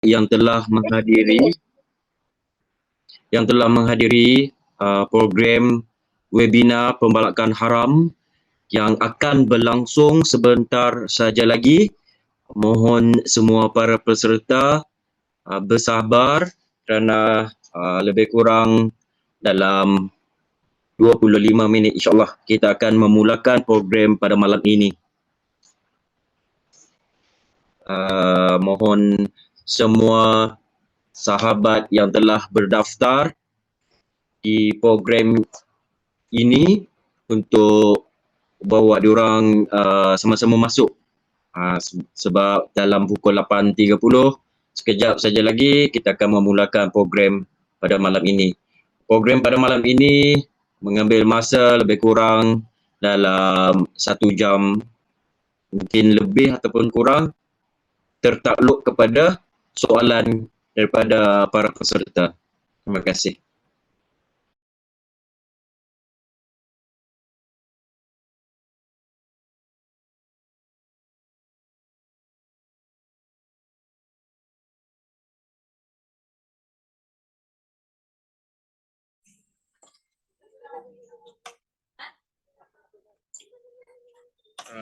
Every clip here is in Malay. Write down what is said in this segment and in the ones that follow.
yang telah menghadiri program webinar pembalakan haram yang akan berlangsung sebentar saja lagi. Mohon semua para peserta bersabar kerana lebih kurang dalam 25 minit insyaAllah kita akan memulakan program pada malam ini. Mohon semua sahabat yang telah berdaftar di program ini untuk bawa diorang sama-sama masuk. Sebab dalam pukul 8.30 sekejap saja lagi kita akan memulakan program pada malam ini. Program pada malam ini mengambil masa lebih kurang dalam 1 jam, mungkin lebih ataupun kurang, tertakluk kepada soalan daripada para peserta. Terima kasih.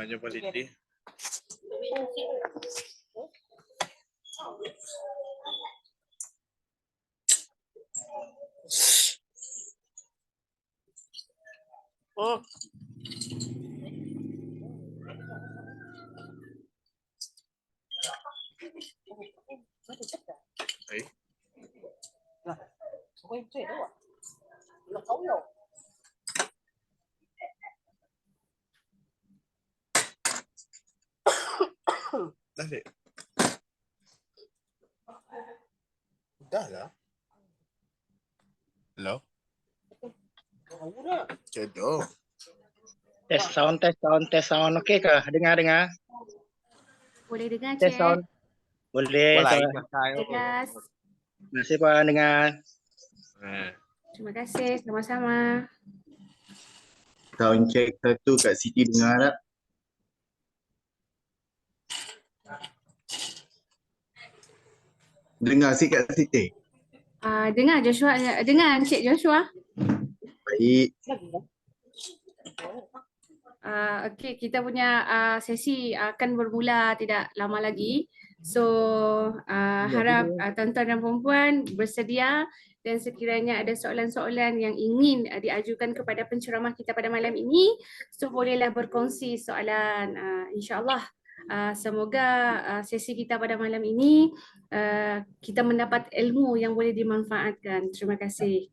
Jumpa Liti. Oh. Ấy. Dah dek. Dah lah. Hello. Cedok. Tes sound. Okey ke? Dengar. Boleh dengar, Tes Cik. sound. Boleh. Terima Jelas. kasih Pak dengar. Terima kasih. Sama-sama. Sound check satu kat Siti dengar tak? Dengar sikit kat Siti. Dengar Joshua. Dengar Cik Joshua. Baik. Okey, kita punya sesi akan bermula tidak lama lagi. So, harap tuan-tuan dan puan bersedia dan sekiranya ada soalan-soalan yang ingin diajukan kepada penceramah kita pada malam ini, so bolehlah berkongsi soalan. InsyaAllah semoga sesi kita pada malam ini kita mendapat ilmu yang boleh dimanfaatkan. Terima kasih.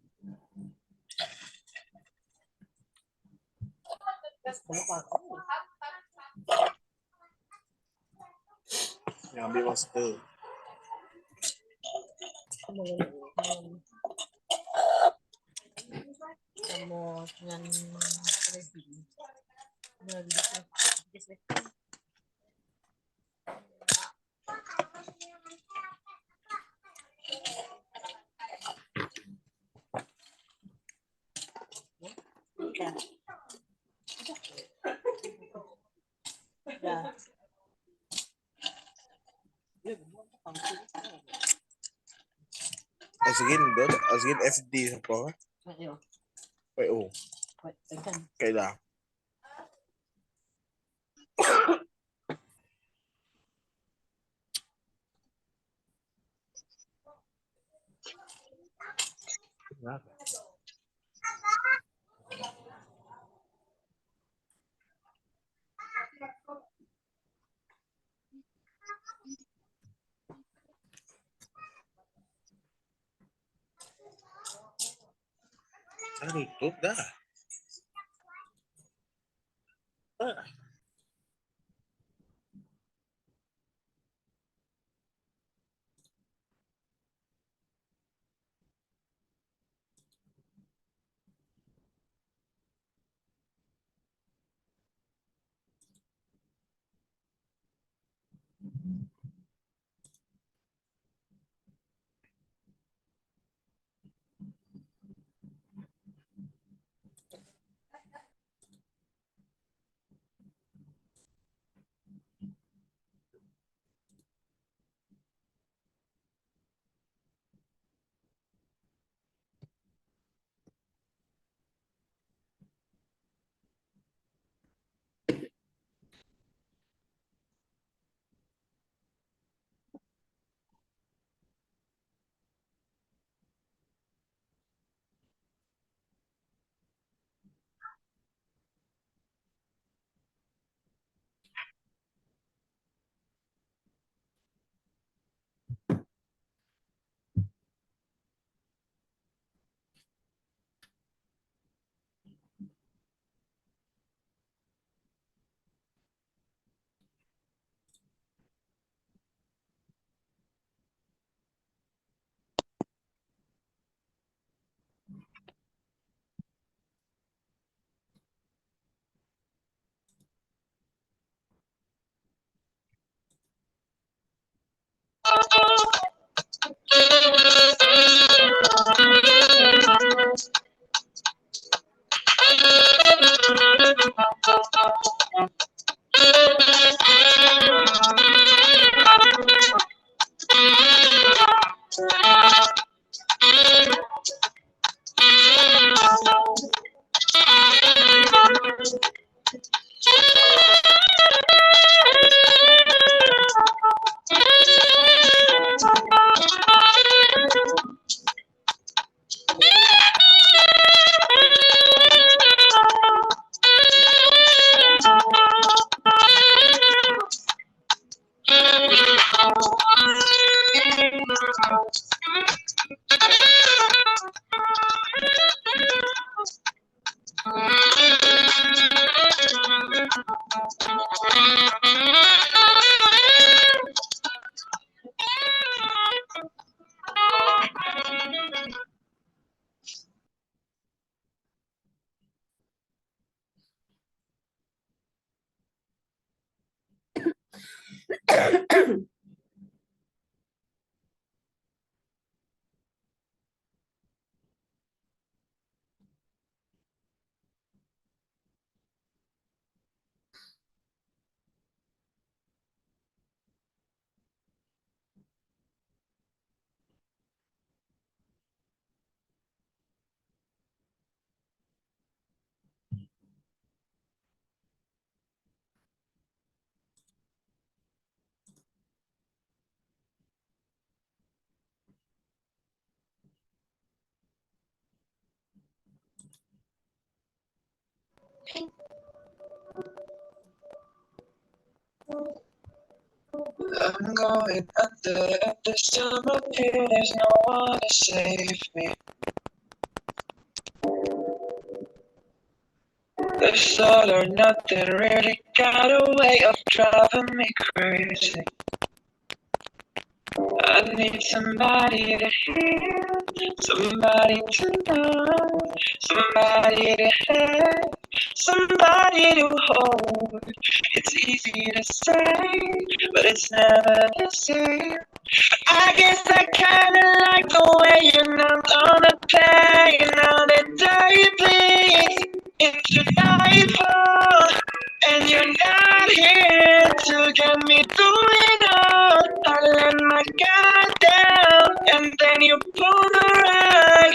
Yang ambil master. Kamu dengan Rezi. Azgin FD siapa? PO. Kaida. Tutup dah. I'm going under at this time of year. There's no one to save me. This all or nothing really got a way of driving me crazy. I need somebody to hear, somebody to know, somebody to have, somebody to hold. It's easy to say, but it's never the same. I guess I kinda like the way you numbed on the pain. Now the day bleeds into nightfall, and you're not here to get me through it all. I let my guard down, and then you pulled the rug.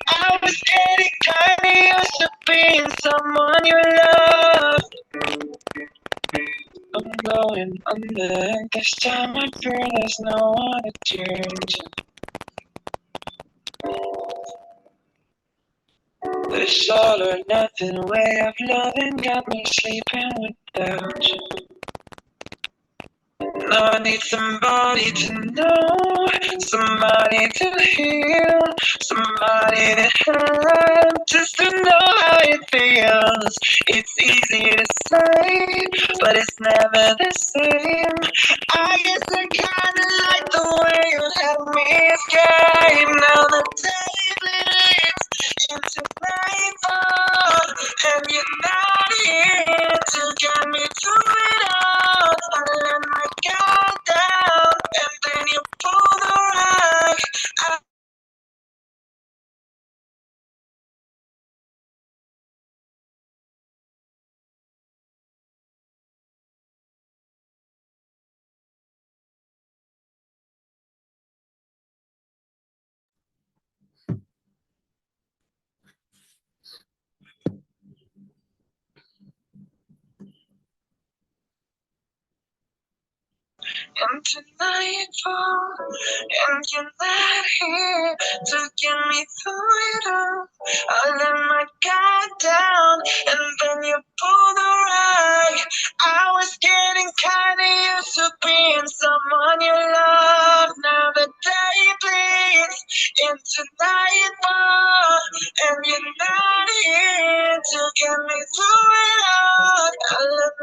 I was getting kinda used to being someone you love. I'm going under. This time I fear there's no one to turn to. This all or nothing way of loving got me sleeping without you. Now I need somebody to know, somebody to heal, somebody to have, just to know how it feels. It's easy to say, but it's never the same. I guess I kinda like the way you help me escape. Now the day bleeds into nightfall, and you're not here to get me through it all. I let my guard down, and then you pull the rug. Into nightfall, and you're not here to get me through it all. I let my guard down, and then you pull the rug. I was getting kinda used to being someone you love. Now the day bleeds into nightfall, and you're not here to get me through it all. I let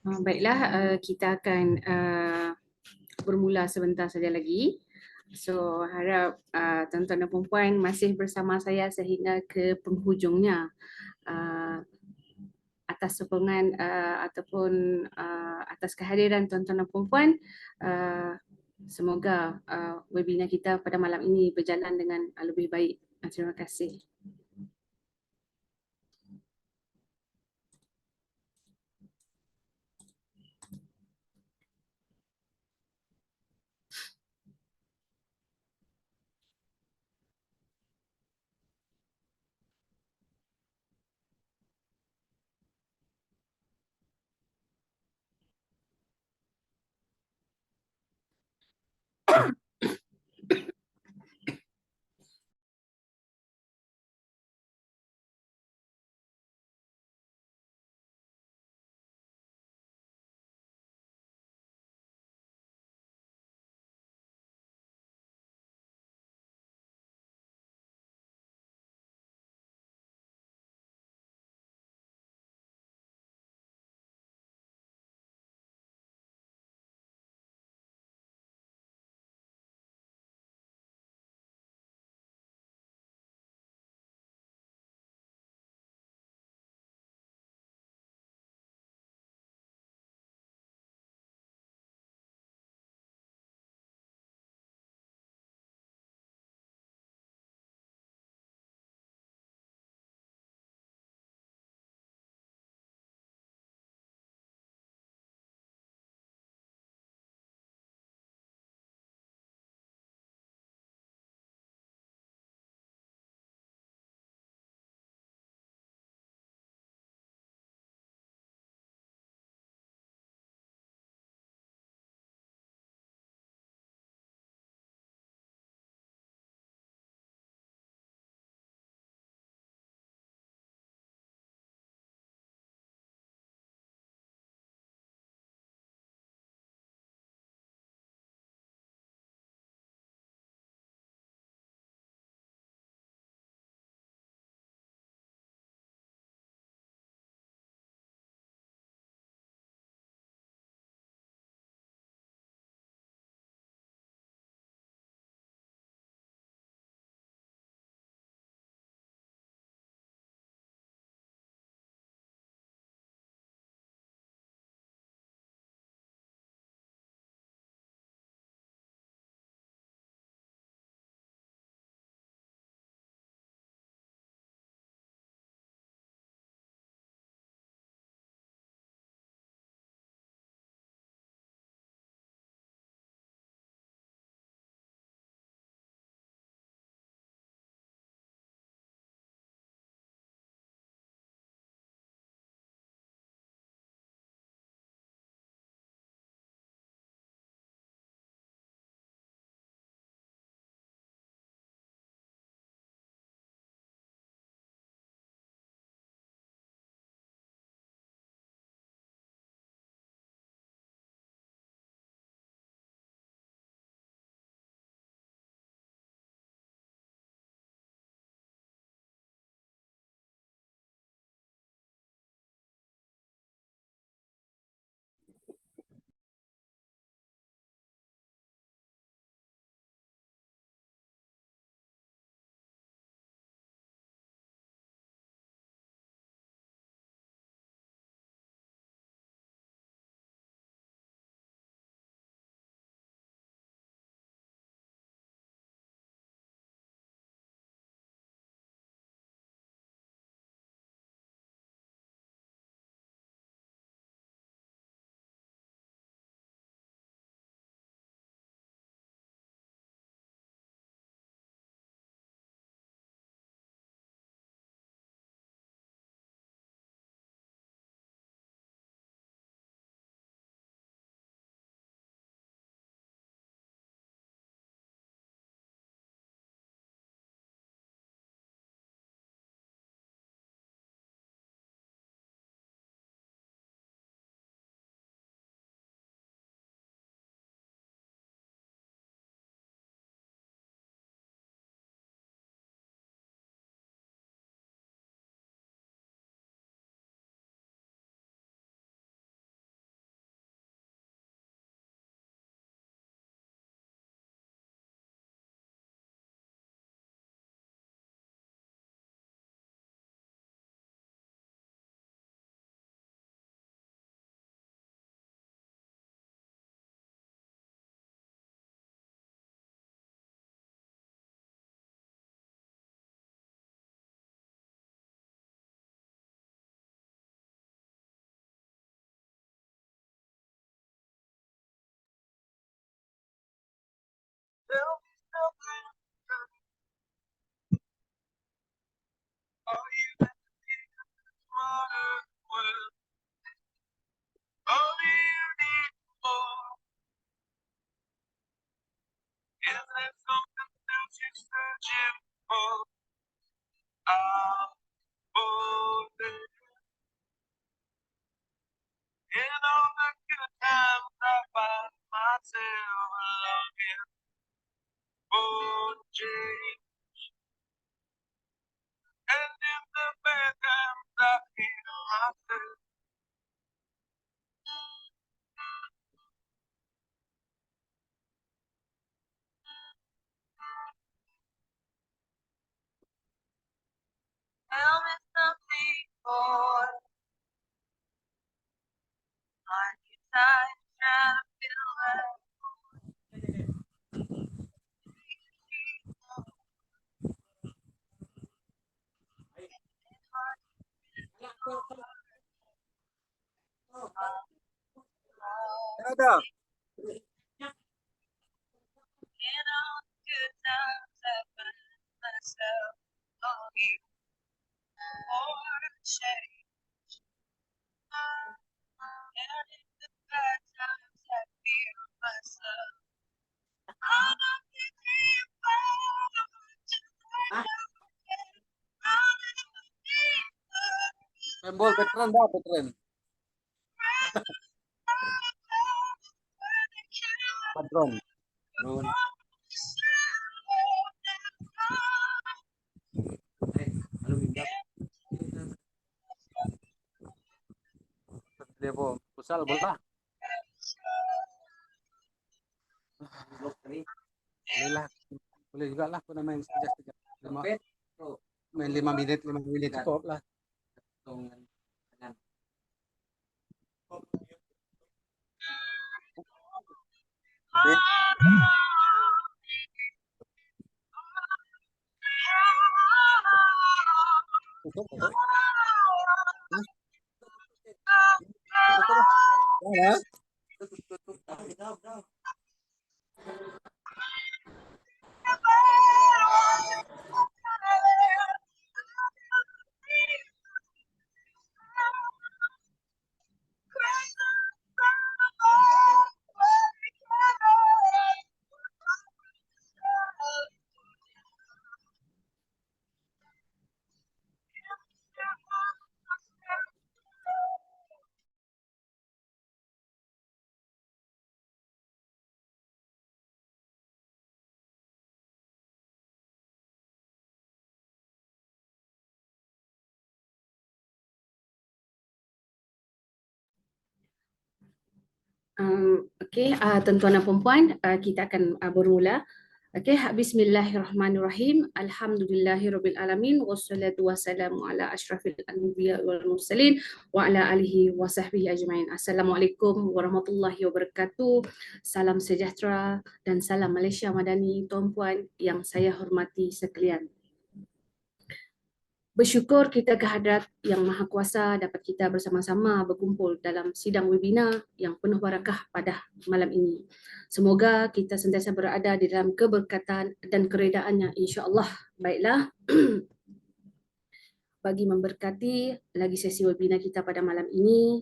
Baiklah, kita akan bermula sebentar saja lagi. So harap tuan-tuan dan puan masih bersama saya sehingga ke penghujungnya. Atas sokongan ataupun atas kehadiran tuan-tuan dan puan, semoga webinar kita pada malam ini berjalan dengan lebih baik. Terima kasih. Tell me something. Are you smarter? Well, all you need more. Is there something else you're searching for? I'm falling. In all the good times, I find myself longing for change. And in the bad times, I feel myself. Tell me something more. Are you tired trying to feel right? In all the good times, I find myself longing for change. And in the bad times, I feel myself. I'm not thinking about Bol veteran dah veteran. Patron. Drone. Halo minyak. Dia po pusal bola. Boleh lah. Boleh juga lah aku main sekejap-sekejap. Main 5 menit cukup lah. Okey, tuan-tuan dan puan-puan, kita akan bermula. Okey, bismillahirrahmanirrahim. Alhamdulillahirabbil alamin wassalatu wassalamu ala asyrafil anbiya wal mursalin wa ala alihi wa sahbihi ajmain. Assalamualaikum warahmatullahi wabarakatuh. Salam sejahtera dan salam Malaysia Madani, tuan-puan yang saya hormati sekalian. Bersyukur kita kehadrat Yang Maha Kuasa dapat kita bersama-sama berkumpul dalam sidang webinar yang penuh barakah pada malam ini. Semoga kita sentiasa berada di dalam keberkatan dan keredaannya, insya-Allah. Baiklah. Bagi memberkati lagi sesi webinar kita pada malam ini,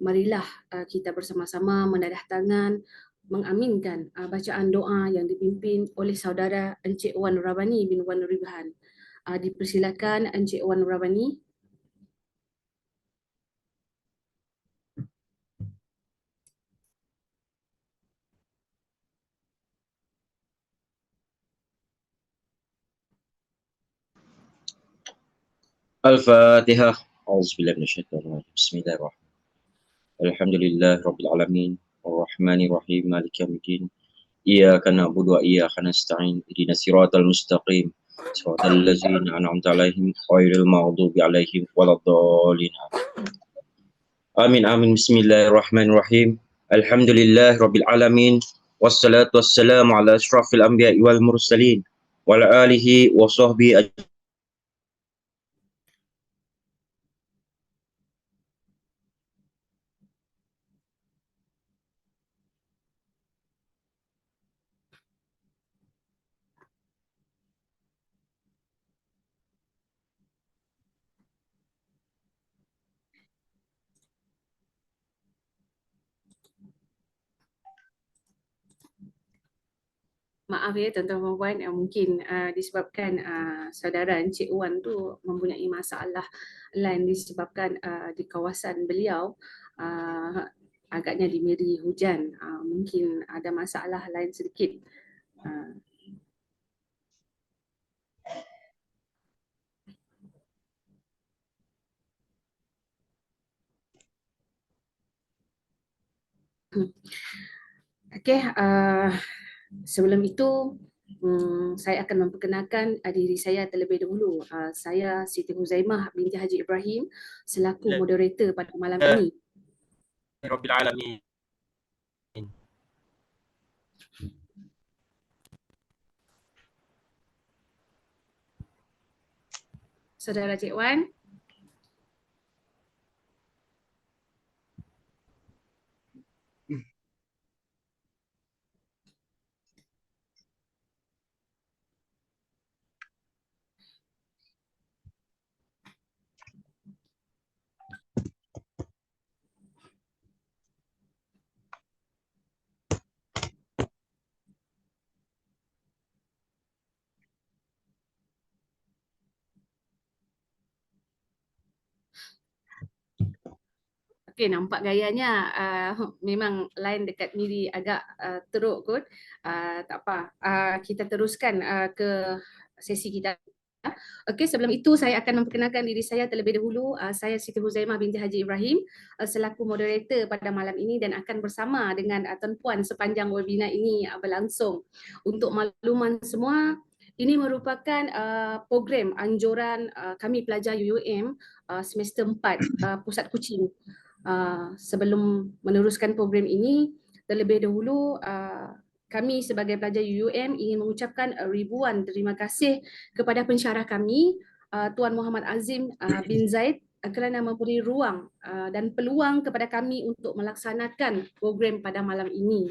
marilah kita bersama-sama menadah tangan mengaminkan bacaan doa yang dipimpin oleh saudara Encik Wan Rabani bin Wan Nuribhan. Dipersilakan Encik Wan Rabani. Al-Fatihah. A'udzubillahi minasyaitonir rajim. Bismillahirrahmanirrahim. Alhamdulillahirabbil alamin. Arrahmanirrahim. Maliki yaumiddin. Iyyaka na'budu wa iyyaka nasta'in. Ihdinas siratal mustaqim. Siratal ladzina an'amta 'alaihim ghairil maghdubi 'alaihim waladdallin. Amin amin. Bismillahirrahmanirrahim. Alhamdulillahirabbil alamin. Wassalatu wassalamu ala asyrafil anbiya'i wal mursalin wa ala alihi wa sahbihi Maaf ya tuan-tuan dan puan, mungkin disebabkan saudara Encik Wan tu mempunyai masalah lain disebabkan di kawasan beliau agaknya dimiri hujan, mungkin ada masalah lain sedikit. Okey, sebelum itu saya akan memperkenalkan diri saya terlebih dahulu. Saya Siti Huzaimah binti Haji Ibrahim selaku moderator pada malam ini. Rabbil alamin. Saudara Cik Wan. Okey, nampak gayanya memang line dekat Miri agak teruk kot. Tak apa, kita teruskan ke sesi kita. Okey, sebelum itu saya akan memperkenalkan diri saya terlebih dahulu. Saya Siti Huzaimah binti Haji Ibrahim selaku moderator pada malam ini dan akan bersama dengan Tuan Puan sepanjang webinar ini berlangsung. Untuk makluman semua, ini merupakan program anjuran kami pelajar UUM semester 4 Pusat Kuching. Sebelum meneruskan program ini, terlebih dahulu kami sebagai pelajar UUM ingin mengucapkan ribuan terima kasih kepada pensyarah kami, Tuan Muhammad Azim bin Zaid, kerana memberi ruang dan peluang kepada kami untuk melaksanakan program pada malam ini.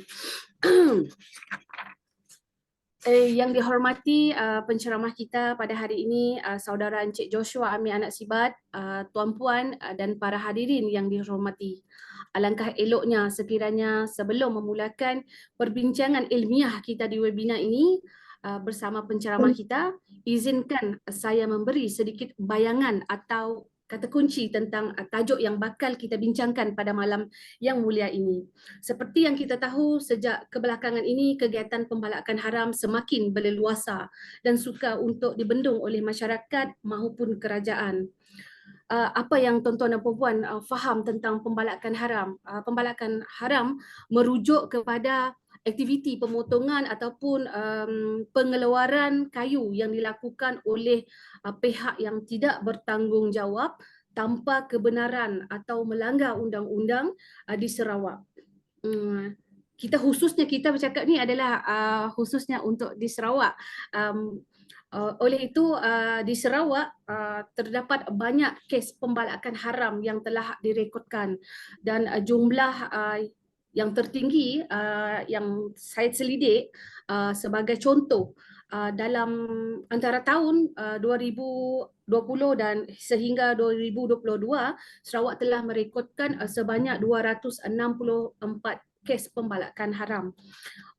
Yang dihormati penceramah kita pada hari ini, saudara Encik Joshua Amir Anak Sibat, Tuan Puan dan para hadirin yang dihormati. Alangkah eloknya sekiranya sebelum memulakan perbincangan ilmiah kita di webinar ini bersama penceramah kita, izinkan saya memberi sedikit bayangan atau kata kunci tentang tajuk yang bakal kita bincangkan pada malam yang mulia ini. Seperti yang kita tahu, sejak kebelakangan ini kegiatan pembalakan haram semakin berleluasa dan sukar untuk dibendung oleh masyarakat maupun kerajaan. Apa yang tuan-tuan dan puan-puan faham tentang pembalakan haram? Pembalakan haram merujuk kepada aktiviti pemotongan ataupun pengeluaran kayu yang dilakukan oleh pihak yang tidak bertanggungjawab tanpa kebenaran atau melanggar undang-undang di Sarawak. Kita bercakap ni adalah khususnya untuk di Sarawak. Oleh itu di Sarawak terdapat banyak kes pembalakan haram yang telah direkodkan dan jumlah yang tertinggi yang saya selidik sebagai contoh dalam antara tahun 2020 dan sehingga 2022 Sarawak telah merekodkan sebanyak 264 kes pembalakan haram.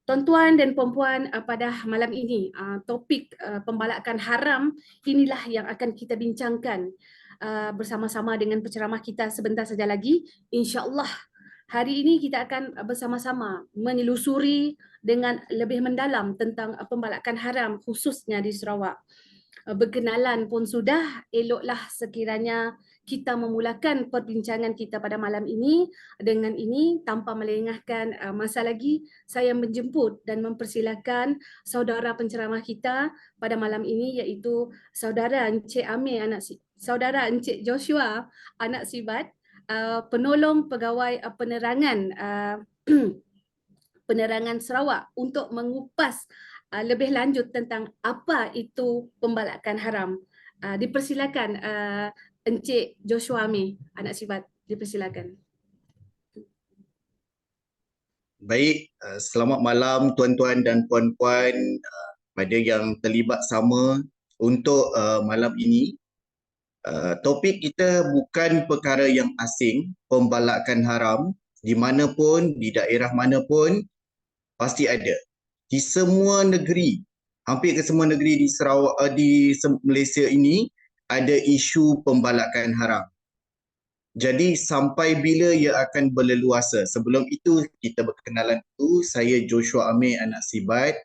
Tuan-tuan dan puan-puan, pada malam ini topik pembalakan haram inilah yang akan kita bincangkan bersama-sama dengan penceramah kita sebentar saja lagi. InsyaAllah hari ini kita akan bersama-sama menelusuri dengan lebih mendalam tentang pembalakan haram khususnya di Sarawak. Berkenalan pun sudah, eloklah sekiranya kita memulakan perbincangan kita pada malam ini. Dengan ini, tanpa melengahkan masa lagi, saya menjemput dan mempersilakan saudara penceramah kita pada malam ini, iaitu saudara Encik Amir saudara Encik Joshua Anak Sibat, penolong pegawai penerangan penerangan Sarawak untuk mengupas lebih lanjut tentang apa itu pembalakan haram. Dipersilakan Encik Joshua Amir Anak Sibat, dipersilakan. Baik, selamat malam tuan-tuan dan puan-puan pada yang terlibat sama untuk malam ini. Topik kita bukan perkara yang asing, pembalakan haram di mana pun, di daerah mana pun pasti ada. di semua negeri, hampir ke semua negeri di Sarawak, Malaysia ini ada isu pembalakan haram. Jadi sampai bila ia akan berleluasa? Sebelum itu kita berkenalan dulu. Saya Joshua Amir, anak Sibat.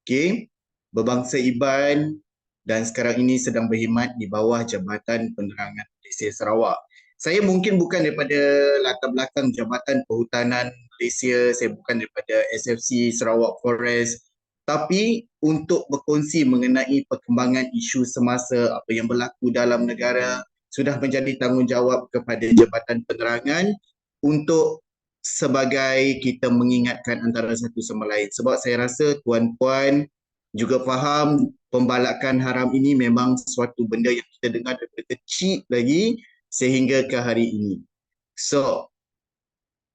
Okey, berbangsa Iban dan sekarang ini sedang berkhidmat di bawah Jabatan Penerangan Malaysia Sarawak. Saya mungkin bukan daripada latar belakang Jabatan Perhutanan Malaysia, saya bukan daripada SFC Sarawak Forest, tapi untuk berkongsi mengenai perkembangan isu semasa, apa yang berlaku dalam negara, sudah menjadi tanggungjawab kepada Jabatan Penerangan untuk sebagai kita mengingatkan antara satu sama lain. Sebab saya rasa tuan-puan juga faham pembalakan haram ini memang suatu benda yang kita dengar daripada kecil lagi sehingga ke hari ini. So,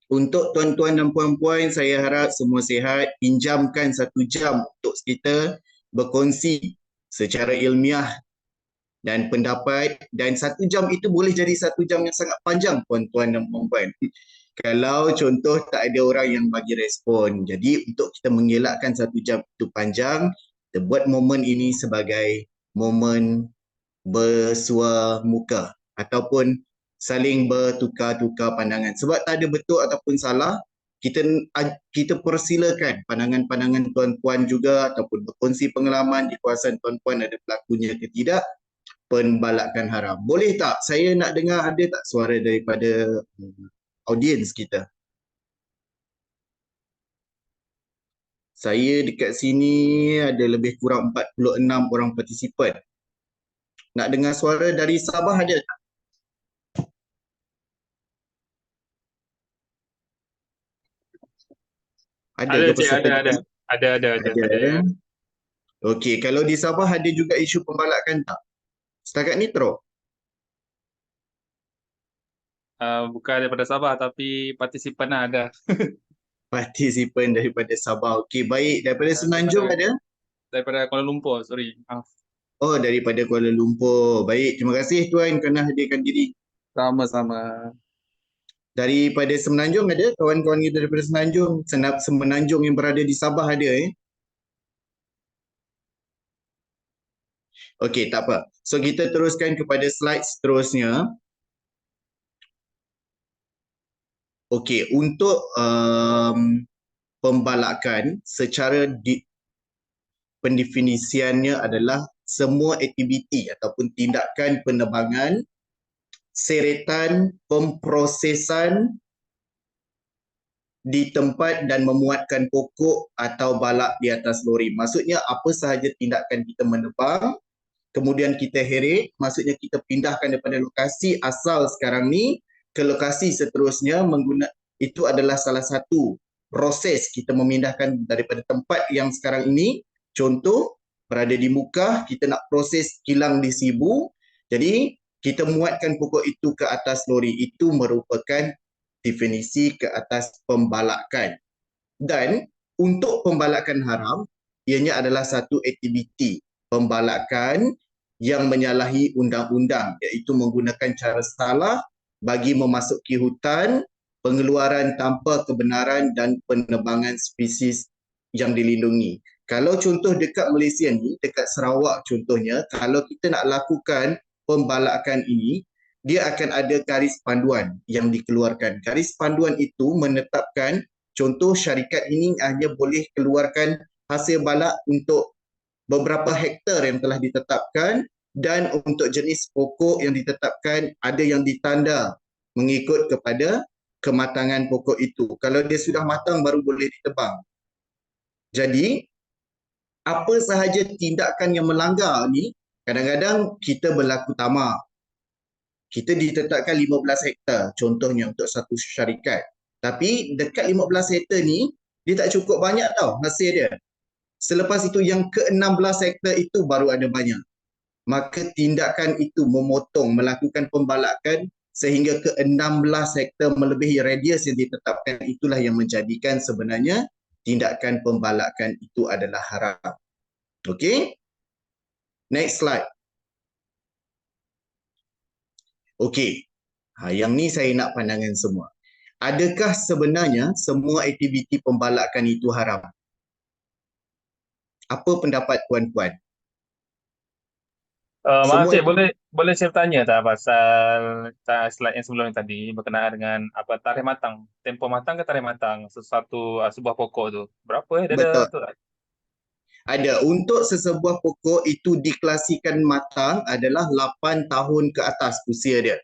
untuk tuan-tuan dan puan-puan, saya harap semua sihat, pinjamkan 1 jam untuk kita berkongsi secara ilmiah dan pendapat, dan 1 jam itu boleh jadi 1 jam yang sangat panjang tuan-tuan dan puan-puan. Kalau contoh tak ada orang yang bagi respon. Jadi untuk kita mengelakkan 1 jam itu panjang, kita buat momen ini sebagai momen bersua muka ataupun saling bertukar-tukar pandangan. Sebab tak ada betul ataupun salah, kita persilakan pandangan-pandangan tuan-puan juga ataupun berkongsi pengalaman di kawasan tuan-puan ada berlakunya ke tidak pembalakan haram. Boleh tak? Saya nak dengar ada tak suara daripada audiens kita. Saya dekat sini ada lebih kurang 46 orang partisipan. Nak dengar suara dari Sabah ada tak? Ada Ada ke cik, peserta? ada. Ada. Okey, kalau di Sabah ada juga isu pembalakan tak? Setakat ni teruk. Bukan daripada Sabah tapi partisipan lah ada. Partisipan daripada Sabah. Okey, baik. Daripada Semenanjung ada? Daripada Kuala Lumpur, sorry. Oh, daripada Kuala Lumpur. Baik, terima kasih tuan kerana hadirkan diri. Sama-sama. Daripada Semenanjung ada? Kawan-kawan kita daripada Semenanjung. Semenanjung yang berada di Sabah ada Okey, tak apa. So kita teruskan kepada slide seterusnya. Okey, untuk pembalakan secara pendefinisiannya adalah semua aktiviti ataupun tindakan penerbangan, seretan, pemprosesan di tempat dan memuatkan pokok atau balak di atas lori. Maksudnya apa sahaja tindakan kita menerbang, kemudian kita heret, maksudnya kita pindahkan daripada lokasi asal sekarang ni ke lokasi seterusnya itu adalah salah satu proses kita memindahkan daripada tempat yang sekarang ini. Contoh, berada di Mukah, kita nak proses kilang di Sibu. Jadi, kita muatkan pokok itu ke atas lori. Itu merupakan definisi ke atas pembalakan. Dan untuk pembalakan haram, ianya adalah satu aktiviti pembalakan yang menyalahi undang-undang, iaitu menggunakan cara salah bagi memasuki hutan, pengeluaran tanpa kebenaran dan penerbangan spesies yang dilindungi. Kalau contoh dekat Malaysia ni, dekat Sarawak contohnya, kalau kita nak lakukan pembalakan ini, dia akan ada garis panduan yang dikeluarkan. Garis panduan itu menetapkan contoh syarikat ini hanya boleh keluarkan hasil balak untuk beberapa hektar yang telah ditetapkan, dan untuk jenis pokok yang ditetapkan ada yang ditanda mengikut kepada kematangan pokok itu. Kalau dia sudah matang baru boleh ditebang. Jadi, apa sahaja tindakan yang melanggar ni, kadang-kadang kita berlaku tamak. Kita ditetapkan 15 hektar contohnya untuk satu syarikat. Tapi dekat 15 hektar ni, dia tak cukup banyak tau hasil dia. Selepas itu yang ke-16 hektar itu baru ada banyak. Maka tindakan itu memotong, melakukan pembalakan sehingga ke-16 hektar melebihi radius yang ditetapkan, itulah yang menjadikan sebenarnya tindakan pembalakan itu adalah haram. Okey? Next slide. Okey. Yang ni saya nak pandangan semua. Adakah sebenarnya semua aktiviti pembalakan itu haram? Apa pendapat puan-puan? Maaf Semua Cik, itu boleh saya bertanya tak pasal slide yang sebelum tadi berkenaan dengan apa tarikh matang, tempoh matang ke tarikh matang sebuah pokok tu. Berapa dia ada betul. tu? Ada. Untuk sesebuah pokok itu diklasikan matang adalah 8 tahun ke atas usia dia.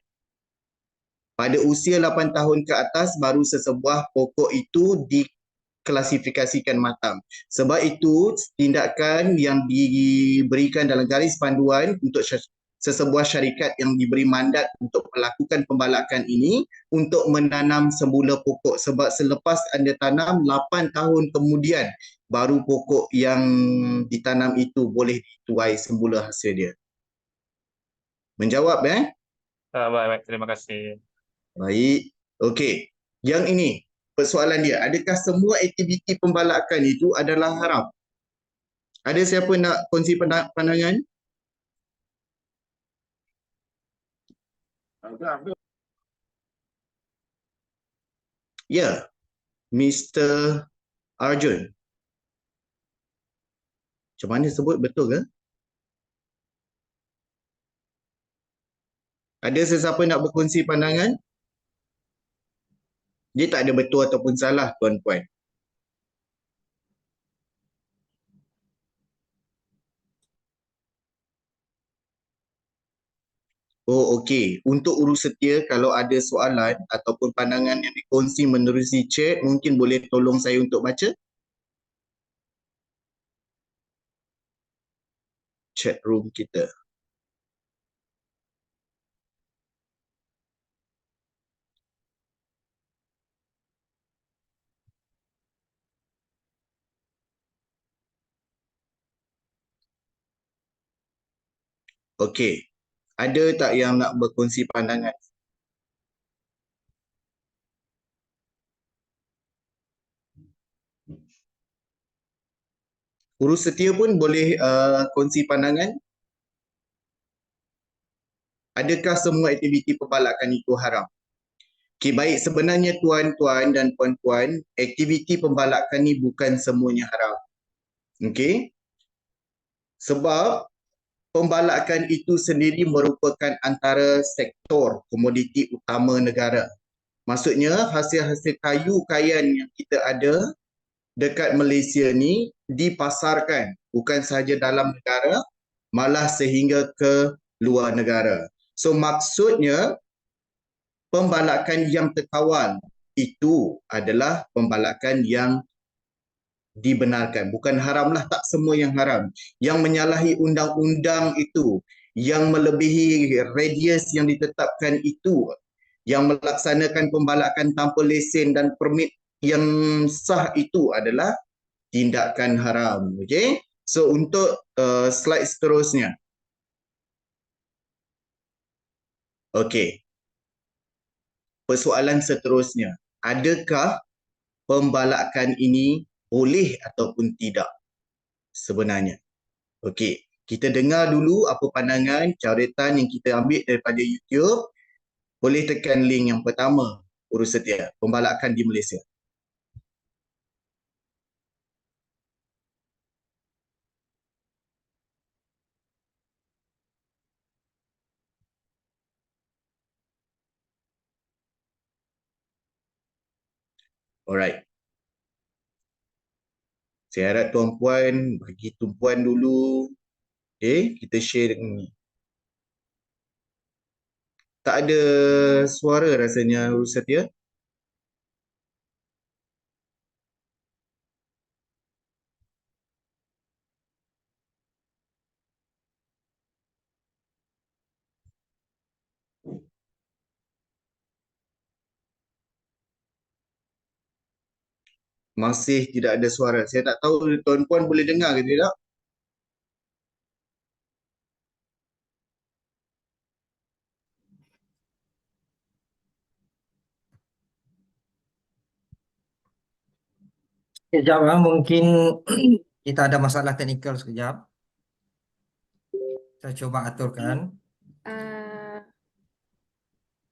Pada usia 8 tahun ke atas baru sesebuah pokok itu diklasifikasikan matang. Sebab itu tindakan yang diberikan dalam garis panduan untuk sesebuah syarikat yang diberi mandat untuk melakukan pembalakan ini untuk menanam semula pokok. Sebab selepas anda tanam 8 tahun kemudian baru pokok yang ditanam itu boleh dituai semula hasil dia. Menjawab Baik, terima kasih. Baik. Okey. Yang ini persoalan dia, adakah semua aktiviti pembalakan itu adalah haram? Ada siapa nak kongsi pandangan? Ya, Mr. Arjun. Macam mana sebut, betul ke? Ada sesiapa nak berkongsi pandangan? Dia tak ada betul ataupun salah, tuan-puan. Oh, okey. Untuk urus setia, kalau ada soalan ataupun pandangan yang dikongsi menerusi chat, mungkin boleh tolong saya untuk baca? Chat room kita. Okey. Ada tak yang nak berkongsi pandangan? Urus setia pun boleh kongsi pandangan. Adakah semua aktiviti pembalakan itu haram? Okey, baik. Sebenarnya tuan-tuan dan puan-puan, aktiviti pembalakan ni bukan semuanya haram. Okey? Sebab pembalakan itu sendiri merupakan antara sektor komoditi utama negara. Maksudnya hasil-hasil kayu kayan yang kita ada dekat Malaysia ni dipasarkan bukan sahaja dalam negara, malah sehingga ke luar negara. So maksudnya pembalakan yang terkawal itu adalah pembalakan yang dibenarkan. Bukan haramlah, tak semua yang haram. Yang menyalahi undang-undang itu, yang melebihi radius yang ditetapkan itu, yang melaksanakan pembalakan tanpa lesen dan permit yang sah itu adalah tindakan haram. Okey? So untuk slide seterusnya. Okey. Persoalan seterusnya. Adakah pembalakan ini boleh ataupun tidak sebenarnya? Okey. Kita dengar dulu apa pandangan coretan yang kita ambil daripada YouTube. Boleh tekan link yang pertama, urus setia, pembalakan di Malaysia. Alright. Saya harap tuan-puan bagi tumpuan dulu. Okay, kita share dengan ni. Tak ada suara rasanya urus setia. Masih tidak ada suara. Saya tak tahu tuan-puan boleh dengar ke tidak. Sekejap, mungkin kita ada masalah teknikal sekejap. Saya coba aturkan.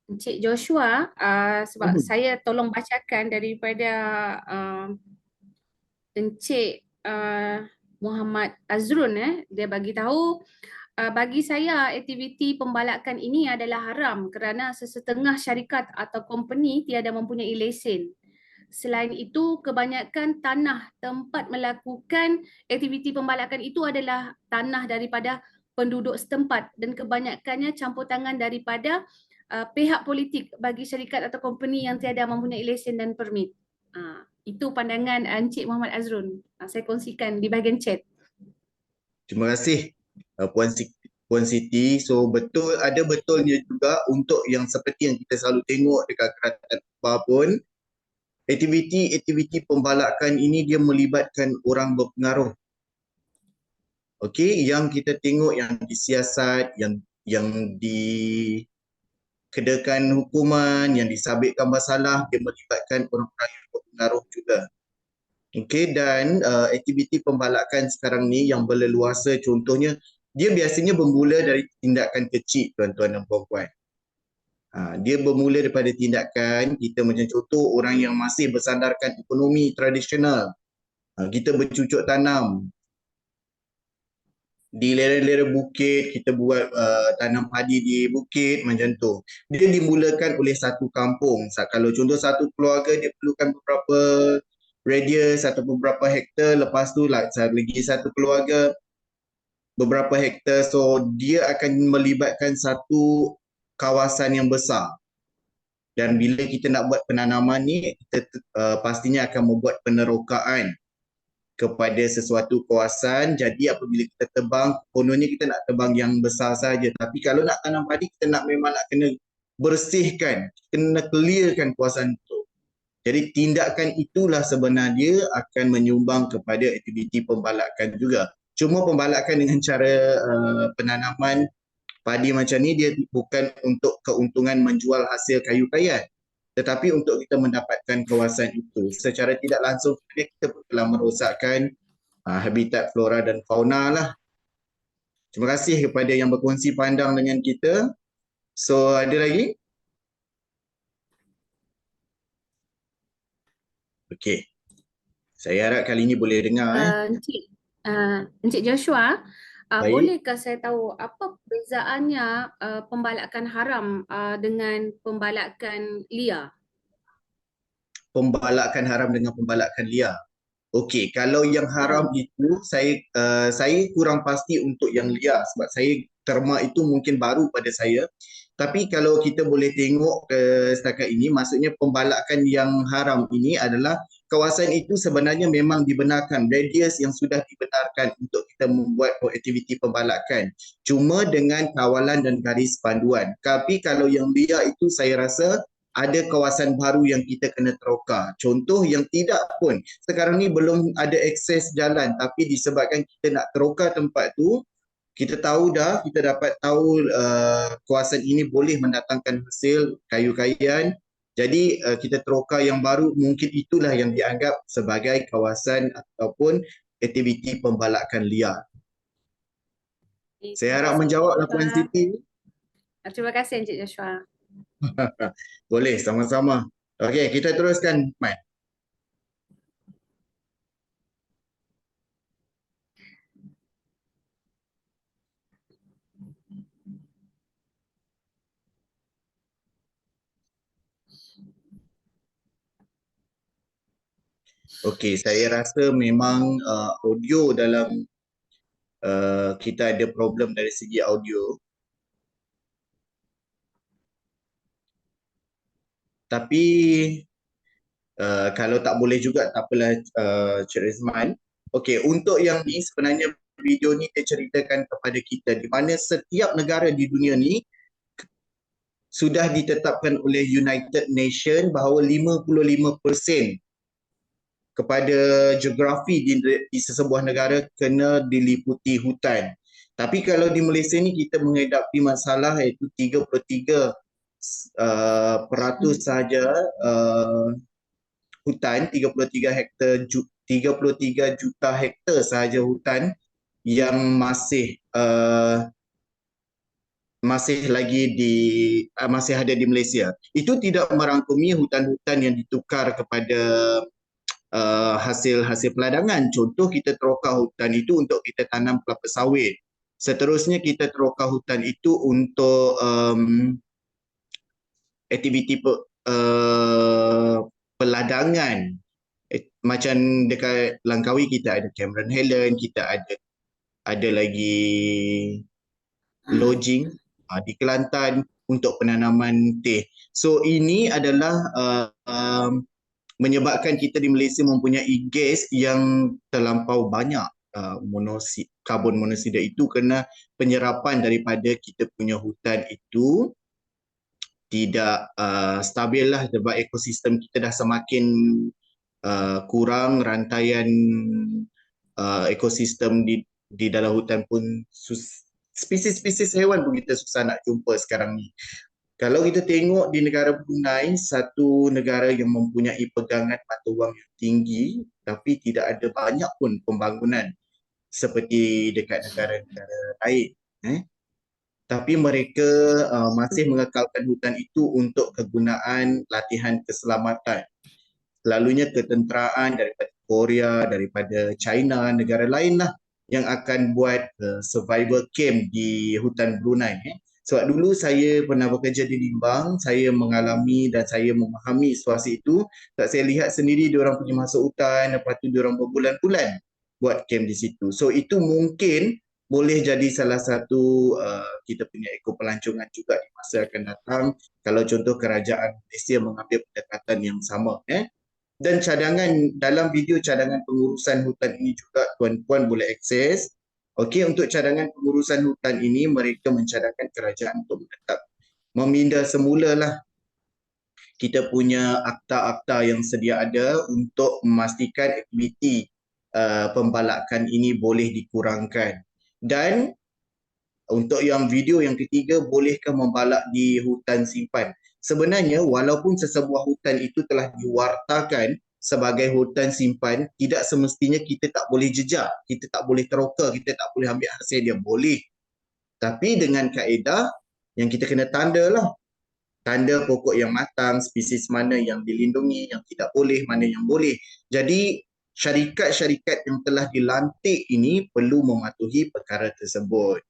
Encik Joshua, sebab saya tolong bacakan daripada Encik Muhammad Azrun dia bagi tahu, bagi saya aktiviti pembalakan ini adalah haram kerana sesetengah syarikat atau company tiada mempunyai lesen. Selain itu, kebanyakan tanah tempat melakukan aktiviti pembalakan itu adalah tanah daripada penduduk setempat dan kebanyakannya campur tangan daripada pihak politik bagi syarikat atau company yang tiada mempunyai lesen dan permit. Itu pandangan Encik Muhammad Azrun. Saya kongsikan di bahagian chat. Terima kasih Puan Siti. So ada betulnya juga untuk yang seperti yang kita selalu tengok dekat kerajaan pun, aktiviti pembalakan ini dia melibatkan orang berpengaruh. Okey, yang kita tengok yang disiasat, yang dikedekan hukuman, yang disabitkan masalah, dia melibatkan orang-orang yang berpengaruh juga. Okey, dan aktiviti pembalakan sekarang ni yang berleluasa, contohnya dia biasanya bermula dari tindakan kecil, tuan-tuan dan puan-puan. Dia bermula daripada tindakan kita, macam contoh orang yang masih bersandarkan ekonomi tradisional. Kita bercucuk tanam di lereng-lereng bukit, kita buat tanam padi di bukit macam tu. Dia dimulakan oleh satu kampung. Kalau contoh satu keluarga dia perlukan beberapa radius atau beberapa hektar, lepas tu lagi satu keluarga beberapa hektar, so dia akan melibatkan satu kawasan yang besar. Dan bila kita nak buat penanaman ni, kita pastinya akan membuat penerokaan kepada sesuatu kawasan. Jadi apabila kita tebang, kononnya kita nak tebang yang besar saja, tapi kalau nak tanam padi, kita memang nak kena bersihkan, kena clearkan kawasan itu. Jadi tindakan itulah sebenarnya akan menyumbang kepada aktiviti pembalakan juga. Cuma pembalakan dengan cara penanaman padi macam ni, dia bukan untuk keuntungan menjual hasil kayu kayan, tetapi untuk kita mendapatkan kawasan itu. Secara tidak langsung kita telah merosakkan habitat flora dan fauna lah. Terima kasih kepada yang berkongsi pandang dengan kita. So ada lagi? Okey. Saya harap kali ini boleh dengar. Encik Joshua, Baik. bolehkah saya tahu apa perbezaannya pembalakan haram dengan pembalakan liar? Pembalakan haram dengan pembalakan liar. Okey, kalau yang haram itu saya kurang pasti untuk yang liar sebab terma itu mungkin baru pada saya. Tapi kalau kita boleh tengok setakat ini, maksudnya pembalakan yang haram ini adalah kawasan itu sebenarnya memang dibenarkan, radius yang sudah dibenarkan untuk kita membuat aktiviti pembalakan. Cuma dengan kawalan dan garis panduan. Tapi kalau yang liar itu saya rasa ada kawasan baru yang kita kena teroka. Contoh yang tidak pun, sekarang ni belum ada akses jalan, tapi disebabkan kita nak teroka tempat tu, kita dapat tahu kawasan ini boleh mendatangkan hasil kayu kayan. Jadi kita teroka yang baru, mungkin itulah yang dianggap sebagai kawasan ataupun aktiviti pembalakan liar. Saya harap menjawablah Puan Siti. Terima kasih Encik Joshua. Boleh, sama-sama. Okey, kita teruskan, Mat. Okey, saya rasa memang audio dalam kita ada problem dari segi audio. Tapi kalau tak boleh juga tak apalah Cik Rizman. Okey, untuk yang ni sebenarnya video ni dia ceritakan kepada kita di mana setiap negara di dunia ni sudah ditetapkan oleh United Nations bahawa 55% kepada geografi di sesebuah negara kena diliputi hutan. Tapi kalau di Malaysia ni kita menghadapi masalah iaitu 33% sahaja hutan, 33 juta hektar sahaja hutan yang masih ada di Malaysia. Itu tidak merangkumi hutan-hutan yang ditukar kepada hasil peladangan. Contoh, kita terokar hutan itu untuk kita tanam kelapa sawit. Seterusnya kita terokar hutan itu untuk aktiviti peladangan. Macam dekat Langkawi kita ada Cameron Highland, kita ada lagi lodging di Kelantan untuk penanaman teh. So ini adalah menyebabkan kita di Malaysia mempunyai gas yang terlampau banyak karbon monoksida itu kerana penyerapan daripada kita punya hutan itu tidak stabil lah, sebab ekosistem kita dah semakin kurang, rantaian ekosistem di dalam hutan pun spesies-spesies hewan pun kita susah nak jumpa sekarang ni. Kalau kita tengok di negara Brunei, satu negara yang mempunyai pegangan mata wang yang tinggi tapi tidak ada banyak pun pembangunan seperti dekat negara-negara lain. Tapi mereka masih mengekalkan hutan itu untuk kegunaan latihan keselamatan. Selalunya ketenteraan daripada Korea, daripada China, negara lain lah yang akan buat survival camp di hutan Brunei. Sebab dulu saya pernah bekerja di Limbang, saya mengalami dan saya memahami situasi itu. Sebab saya lihat sendiri diorang pergi masuk hutan, lepas tu diorang berbulan-bulan buat camp di situ. So itu mungkin boleh jadi salah satu kita punya ekopelancongan juga di masa akan datang kalau contoh kerajaan Malaysia mengambil pendekatan yang sama. Dan cadangan, dalam video cadangan pengurusan hutan ini juga tuan-puan boleh akses. Okey, untuk cadangan pengurusan hutan ini mereka mencadangkan kerajaan untuk meminda semula lah kita punya akta-akta yang sedia ada untuk memastikan aktiviti pembalakan ini boleh dikurangkan. Dan untuk yang video yang ketiga, bolehkah membalak di hutan simpan? Sebenarnya walaupun sesebuah hutan itu telah diwartakan sebagai hutan simpan, tidak semestinya kita tak boleh jejak, kita tak boleh terokar, kita tak boleh ambil hasil dia, boleh. Tapi dengan kaedah yang kita kena tanda lah. Tanda pokok yang matang, spesies mana yang dilindungi, yang tidak boleh, mana yang boleh. Jadi syarikat-syarikat yang telah dilantik ini perlu mematuhi perkara tersebut.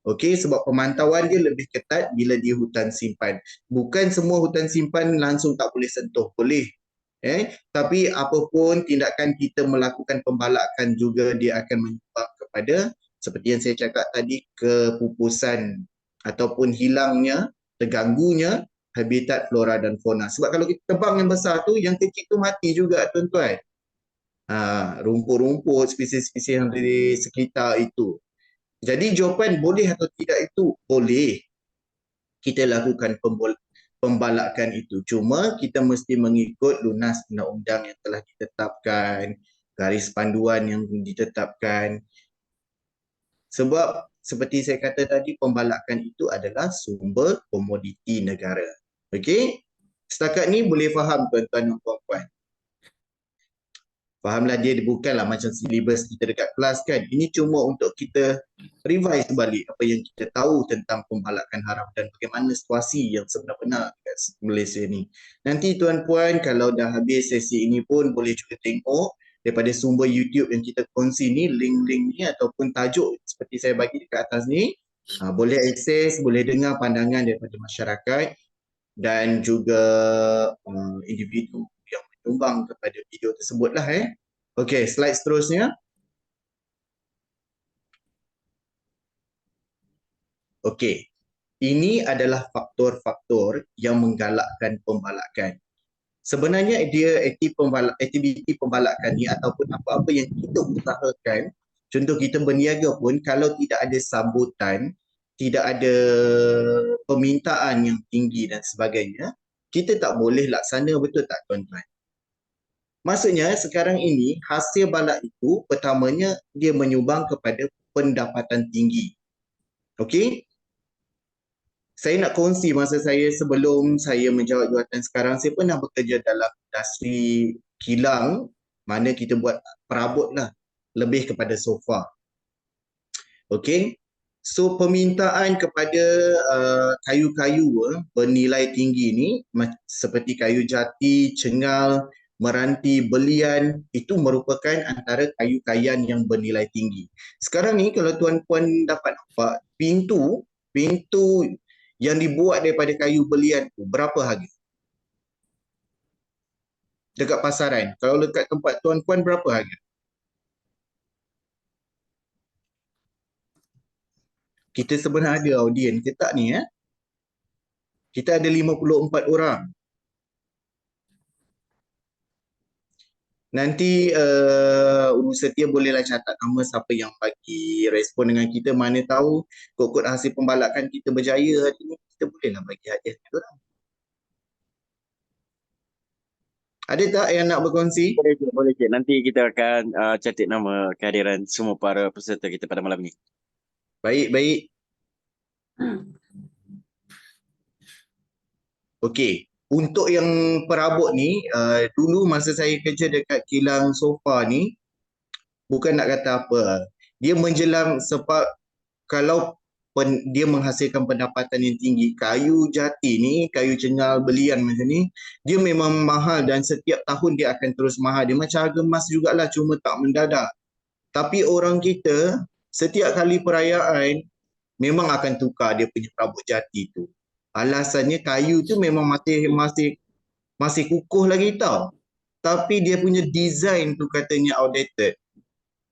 Okey, sebab pemantauan dia lebih ketat bila di hutan simpan. Bukan semua hutan simpan langsung tak boleh sentuh, boleh. Tapi apapun tindakan kita melakukan pembalakan juga dia akan menyebab kepada, seperti yang saya cakap tadi, kepupusan ataupun hilangnya, terganggunya habitat flora dan fauna. Sebab kalau kita tebang yang besar tu, yang kecil tu mati juga tuan-tuan. Rumput-rumput, spesies-spesies yang di sekitar itu. Jadi jawapan boleh atau tidak itu boleh kita lakukan pembalakan itu. Cuma kita mesti mengikut lunas undang-undang yang telah ditetapkan, garis panduan yang ditetapkan. Sebab seperti saya kata tadi, pembalakan itu adalah sumber komoditi negara. Okey? Setakat ni boleh faham tuan-tuan dan puan-puan? Fahamlah, dia bukanlah macam silibus kita dekat kelas kan. Ini cuma untuk kita revise balik apa yang kita tahu tentang pembalakan haram dan bagaimana situasi yang sebenar-benar dekat Malaysia ni. Nanti tuan-puan kalau dah habis sesi ini pun boleh juga tengok daripada sumber YouTube yang kita kongsi ni, link-link ni ataupun tajuk seperti saya bagi dekat atas ni. Boleh akses, boleh dengar pandangan daripada masyarakat dan juga individu yang menyumbang kepada video tersebut lah. Okey, slide seterusnya. Okey, ini adalah faktor-faktor yang menggalakkan pembalakan. Sebenarnya dia aktiviti pembalakan ni ataupun apa-apa yang kita usahakan, contoh kita berniaga pun, kalau tidak ada sambutan, tidak ada permintaan yang tinggi dan sebagainya, kita tak boleh laksana, betul tak tuan-tuan? Maksudnya sekarang ini hasil balak itu pertamanya dia menyumbang kepada pendapatan tinggi. Okey? Saya nak kongsi masa saya sebelum saya menjawat jawatan sekarang, saya pernah bekerja dalam industri kilang, mana kita buat perabot lah, lebih kepada sofa. Okey? So permintaan kepada kayu-kayu bernilai tinggi ni seperti kayu jati, cengal, meranti, belian, itu merupakan antara kayu kayan yang bernilai tinggi. Sekarang ni kalau tuan-puan dapat nampak, pintu yang dibuat daripada kayu belian tu berapa harga? Dekat pasaran, kalau dekat tempat tuan-puan berapa harga? Kita sebenarnya ada audien ke tak ni Kita ada 54 orang. Nanti Uru Setia bolehlah catat nama siapa yang bagi respon dengan kita. Mana tahu kod-kod hasil pembalakan kita berjaya hari ni, kita bolehlah bagi hadiah ke orang. Ada tak yang nak berkongsi? Boleh, Cik. Boleh, Cik. Nanti kita akan catat nama kehadiran semua para peserta kita pada malam ni. Baik. Okey. Untuk yang perabot ni, dulu masa saya kerja dekat kilang sofa ni, bukan nak kata apa, dia menjelang sebab kalau dia menghasilkan pendapatan yang tinggi. Kayu jati ni, kayu cengal belian macam ni, dia memang mahal dan setiap tahun dia akan terus mahal. Dia macam harga emas jugalah, cuma tak mendadak. Tapi orang kita, setiap kali perayaan, memang akan tukar dia punya perabot jati tu. Alasannya kayu tu memang masih kukuh lagi tau. Tapi dia punya design tu katanya outdated.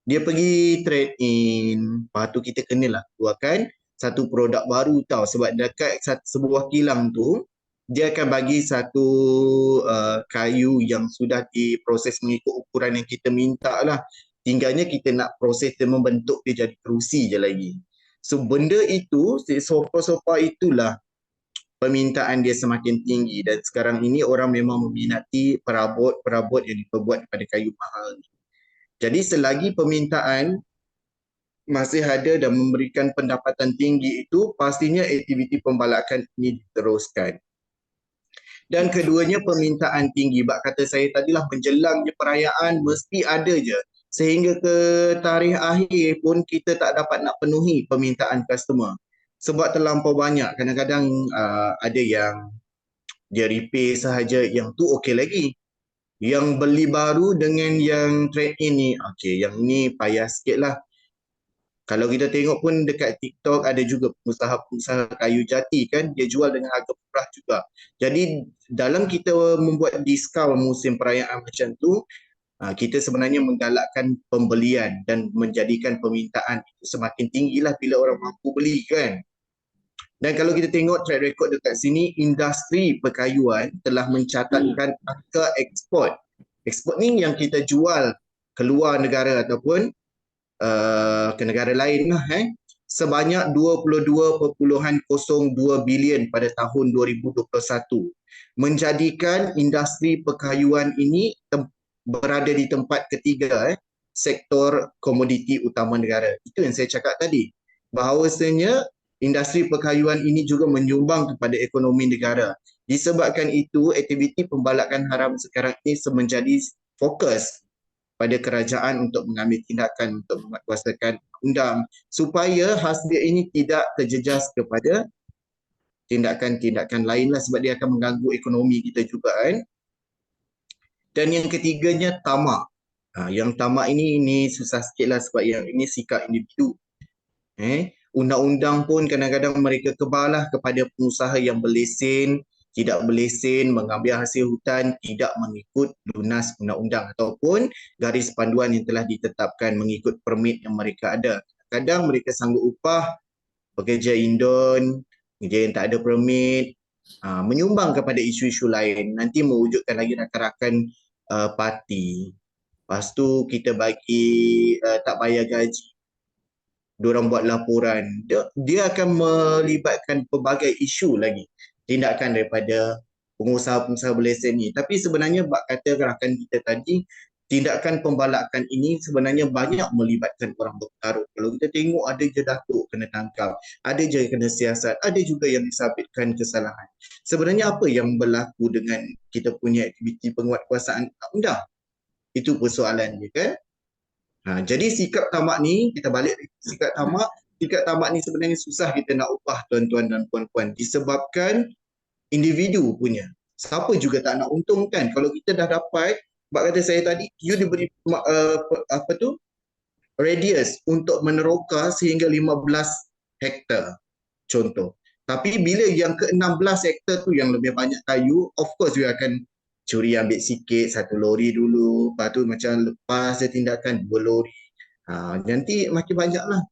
Dia pergi trade in, lepas tu kita kenalah keluarkan satu produk baru tau. Sebab dekat sebuah kilang tu, dia akan bagi satu kayu yang sudah diproses mengikut ukuran yang kita minta lah. Tinggalnya kita nak proses dia membentuk dia jadi kerusi je lagi. So benda itu, sofa-sofa itulah permintaan dia semakin tinggi dan sekarang ini orang memang meminati perabot-perabot yang diperbuat daripada kayu mahal. Jadi selagi permintaan masih ada dan memberikan pendapatan tinggi itu, pastinya aktiviti pembalakan ini diteruskan. Dan keduanya permintaan tinggi. Bak kata saya tadilah menjelangnya perayaan mesti ada je. Sehingga ke tarikh akhir pun kita tak dapat nak penuhi permintaan customer. Sebab terlampau banyak. Kadang-kadang ada yang dia repair sahaja, yang tu okey lagi. Yang beli baru dengan yang trade in ni, okey, yang ni payah sikit lah. Kalau kita tengok pun dekat TikTok ada juga pengusaha-pengusaha kayu jati kan, dia jual dengan harga murah juga. Jadi dalam kita membuat diskaun musim perayaan macam tu, kita sebenarnya menggalakkan pembelian dan menjadikan permintaan itu semakin tinggilah bila orang mampu beli kan. Dan kalau kita tengok track record dekat sini, industri perkayuan telah mencatatkan angka ekspor. Ekspor ni yang kita jual keluar negara ataupun ke negara lain lah sebanyak 22.02 bilion pada tahun 2021. Menjadikan industri perkayuan ini berada di tempat ketiga sektor komoditi utama negara. Itu yang saya cakap tadi. Bahawasanya industri perkayuan ini juga menyumbang kepada ekonomi negara. Disebabkan itu, aktiviti pembalakan haram sekarang ini menjadi fokus pada kerajaan untuk mengambil tindakan untuk menguatkuasakan undang supaya hasil ini tidak terjejas kepada tindakan-tindakan lain lah, sebab dia akan mengganggu ekonomi kita juga kan. Dan yang ketiganya tamak. Yang tamak ini susah sikit lah sebab yang ini sikap individu. Undang-undang pun kadang-kadang mereka kebalah kepada pengusaha yang berlesen, tidak berlesen, mengambil hasil hutan, tidak mengikut lunas undang-undang ataupun garis panduan yang telah ditetapkan mengikut permit yang mereka ada. Kadang mereka sanggup upah pekerja indon, pekerja yang tak ada permit, menyumbang kepada isu-isu lain, nanti mewujudkan lagi rakan-rakan parti. Lepas tu kita bagi tak bayar gaji, diorang buat laporan, dia akan melibatkan pelbagai isu lagi, tindakan daripada pengusaha-pengusaha berlesen ni. Tapi sebenarnya bak kata rakan kita tadi, tindakan pembalakan ini sebenarnya banyak melibatkan orang berpengaruh. Kalau kita tengok ada je datuk kena tangkap, ada je kena siasat, ada juga yang disabitkan kesalahan. Sebenarnya apa yang berlaku dengan kita punya aktiviti penguatkuasaan undang? Itu persoalan dia kan. Jadi sikap tamak ni, kita balik sikap tamak ni sebenarnya susah kita nak ubah tuan-tuan dan puan-puan disebabkan individu punya. Siapa juga tak nak untung kan. Kalau kita dah dapat Sebab kata saya tadi, you diberi radius untuk meneroka sehingga 15 hektar contoh. Tapi bila yang ke-16 hektar tu yang lebih banyak kayu, of course you akan curi ambil sikit, 1 lori dulu, lepas tu macam lepas dia tindakan 2 lori. Nanti makin banyak lah.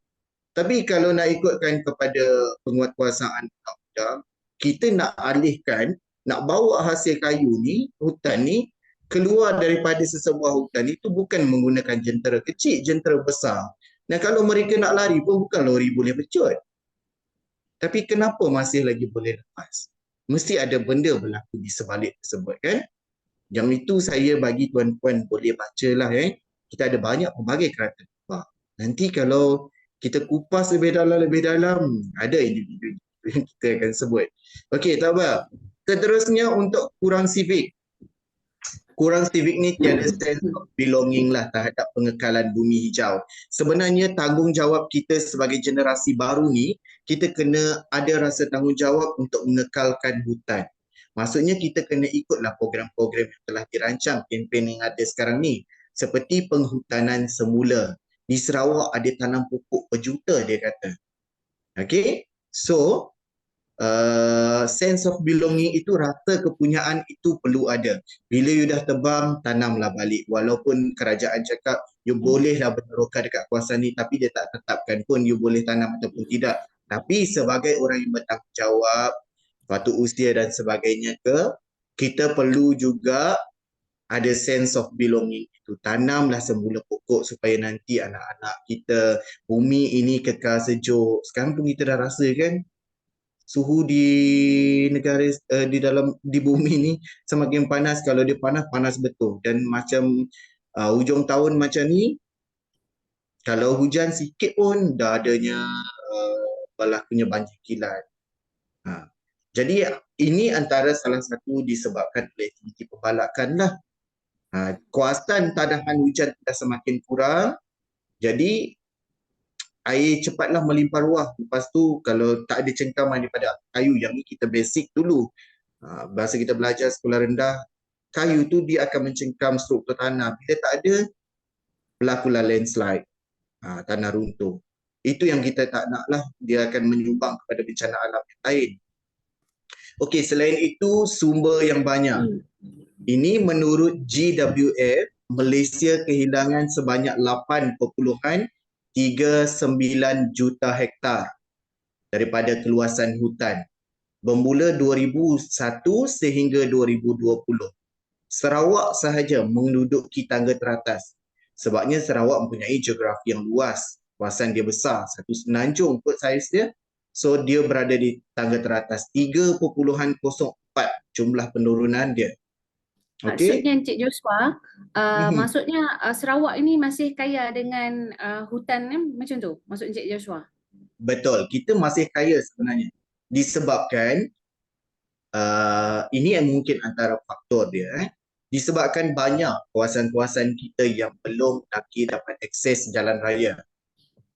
Tapi kalau nak ikutkan kepada penguatkuasaan undang-undang, kita nak alihkan, nak bawa hasil kayu ni, hutan ni, keluar daripada sesebuah hutan itu bukan menggunakan jentera kecil, jentera besar. Dan kalau mereka nak lari pun bukan lori boleh pecut. Tapi kenapa masih lagi boleh lepas? Mesti ada benda berlaku di sebalik tersebut kan? Yang itu saya bagi tuan-tuan boleh bacalah Kita ada banyak pelbagai kerata terbang. Nanti kalau kita kupas lebih dalam, ada individu yang kita akan sebut. Okey, tak apa. Seterusnya untuk kurang civic. Kurang civic ni tiada sense of belonging lah terhadap pengekalan bumi hijau. Sebenarnya tanggungjawab kita sebagai generasi baru ni, kita kena ada rasa tanggungjawab untuk mengekalkan hutan. Maksudnya kita kena ikutlah program-program yang telah dirancang, kempen yang ada sekarang ni. Seperti penghutanan semula. Di Sarawak ada tanam pokok berjuta dia kata. Okay, so sense of belonging itu, rasa kepunyaan itu perlu ada. Bila you dah tebang, tanamlah balik. Walaupun kerajaan cakap you bolehlah meneroka dekat kawasan ni, tapi dia tak tetapkan pun you boleh tanam ataupun tidak. Tapi sebagai orang yang bertanggungjawab, patut usia dan sebagainya kita perlu juga ada sense of belonging itu. Tanamlah semula pokok supaya nanti anak-anak kita, bumi ini kekal sejuk. Sekarang pun kita dah rasa kan, suhu di negara di bumi ni semakin panas. Kalau dia panas betul. Dan macam hujung tahun macam ni, kalau hujan sikit pun dah adanya berlakunya banjir kilat. Jadi ini antara salah satu disebabkan oleh aktiviti pembalakan lah. Kawasan tadahan hujan dah semakin kurang. Jadi air cepatlah melimpah ruah. Lepas tu kalau tak ada cengkaman daripada kayu, yang ni kita basic dulu. Bahasa kita belajar sekolah rendah, kayu tu dia akan mencengkam struktur tanah. Bila tak ada, berlakulah landslide, tanah runtuh. Itu yang kita tak nak lah, dia akan menyumbang kepada bencana alam yang lain. Okey, selain itu sumber yang banyak. Ini menurut GWF, Malaysia kehilangan sebanyak 8.39 juta hektar daripada keluasan hutan bermula 2001 sehingga 2020. Sarawak sahaja menduduki tangga teratas. Sebabnya Sarawak mempunyai geografi yang luas, kawasan dia besar, satu semenanjung kot saiz dia. So dia berada di tangga teratas, 3.04 jumlah penurunan dia. Okay. Maksudnya Encik Joshua, maksudnya Sarawak ini masih kaya dengan hutan macam tu, maksud Encik Joshua? Betul, kita masih kaya sebenarnya. Disebabkan, ini yang mungkin antara faktor dia. Disebabkan banyak kawasan-kawasan kita yang belum lagi dapat akses jalan raya.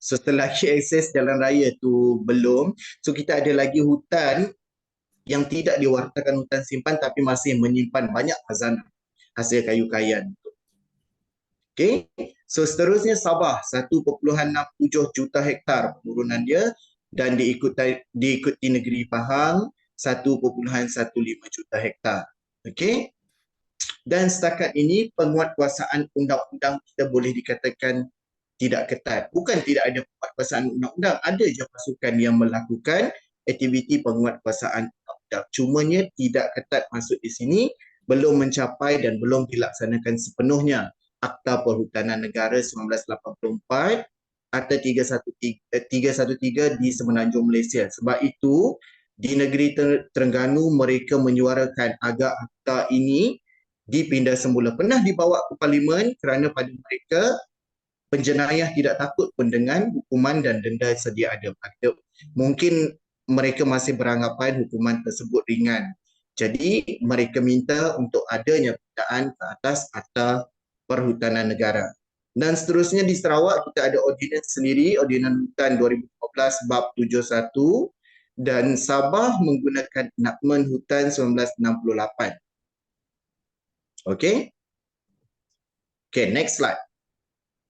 So setelah akses jalan raya tu belum, so kita ada lagi hutan yang tidak diwartakan hutan simpan tapi masih menyimpan banyak khazanah hasil kayu-kayan. Okay, so seterusnya Sabah 1.67 juta hektar penurunan dia, dan diikuti negeri Pahang 1.15 juta hektar. Okay, dan setakat ini penguatkuasaan undang-undang kita boleh dikatakan tidak ketat. Bukan tidak ada penguatkuasaan undang-undang, ada je pasukan yang melakukan aktiviti penguatkuasaan undang-undang. Cumanya tidak ketat masuk di sini, belum mencapai dan belum dilaksanakan sepenuhnya Akta Perhutanan Negara 1984 atau 313 di Semenanjung Malaysia. Sebab itu di negeri Terengganu mereka menyuarakan agar akta ini dipindah semula. Pernah dibawa ke Parlimen kerana pada mereka penjenayah tidak takut pun dengan hukuman dan denda sedia ada. Mungkin mereka masih beranggapan hukuman tersebut ringan. Jadi mereka minta untuk adanya pindaan ke atas Akta Perhutanan Negara. Dan seterusnya di Sarawak kita ada ordinans sendiri, Ordinan Hutan 2015 bab 71, dan Sabah menggunakan Enakmen Hutan 1968. Okey. Okay, next slide.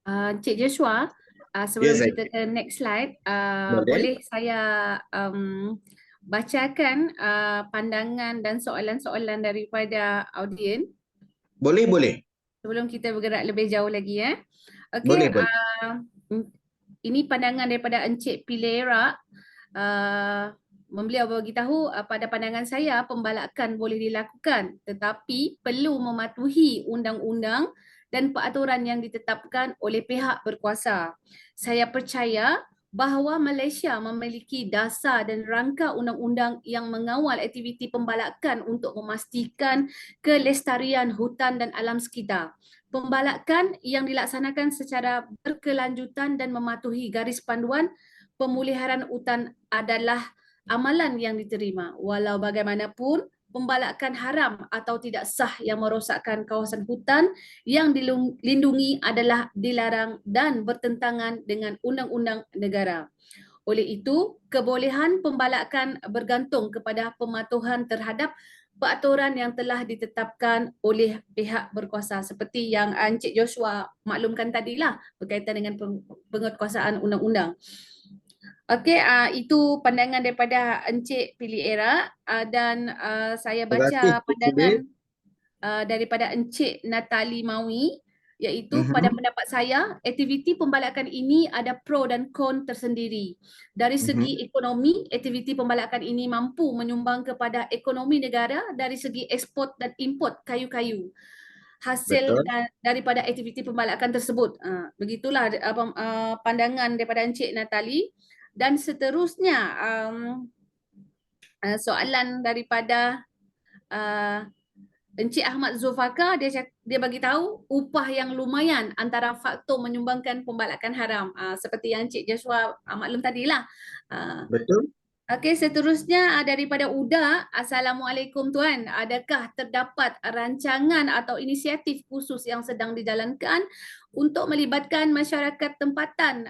Encik Joshua, sebelum saya. kita ke next slide, Boleh. boleh saya bacakan pandangan dan soalan-soalan daripada audien Boleh, boleh. sebelum kita bergerak lebih jauh lagi ya. Boleh, Okey, boleh. ini pandangan daripada Encik Pilera. Beliau beritahu pada pandangan saya pembalakan boleh dilakukan tetapi perlu mematuhi undang-undang dan peraturan yang ditetapkan oleh pihak berkuasa. Saya percaya bahawa Malaysia memiliki dasar dan rangka undang-undang yang mengawal aktiviti pembalakan untuk memastikan kelestarian hutan dan alam sekitar. Pembalakan yang dilaksanakan secara berkelanjutan dan mematuhi garis panduan pemuliharaan hutan adalah amalan yang diterima. Walau bagaimanapun, pembalakan haram atau tidak sah yang merosakkan kawasan hutan yang dilindungi adalah dilarang dan bertentangan dengan undang-undang negara. Oleh itu, kebolehan pembalakan bergantung kepada pematuhan terhadap peraturan yang telah ditetapkan oleh pihak berkuasa seperti yang Encik Joshua maklumkan tadilah berkaitan dengan penguatkuasaan undang-undang. Okey, itu pandangan daripada Encik Pilera dan saya Terima kasih, baca Encik pandangan daripada Encik Natali Mawi, iaitu pada pendapat saya aktiviti pembalakan ini ada pro dan kon tersendiri. Dari segi ekonomi, aktiviti pembalakan ini mampu menyumbang kepada ekonomi negara dari segi ekspor dan import kayu-kayu. Hasil daripada aktiviti pembalakan tersebut. Begitulah pandangan daripada Encik Natali. Dan seterusnya soalan daripada Encik Ahmad Zulfaqar, dia bagi tahu upah yang lumayan antara faktor menyumbangkan pembalakan haram. Seperti yang Encik Joshua maklum tadilah. Betul. Okey, seterusnya daripada Uda. Assalamualaikum Tuan. Adakah terdapat rancangan atau inisiatif khusus yang sedang dijalankan untuk melibatkan masyarakat tempatan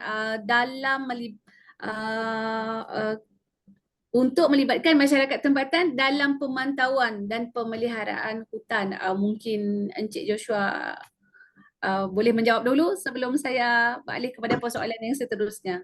untuk melibatkan masyarakat tempatan dalam pemantauan dan pemeliharaan hutan? Mungkin Encik Joshua boleh menjawab dulu sebelum saya beralih kepada persoalan yang seterusnya.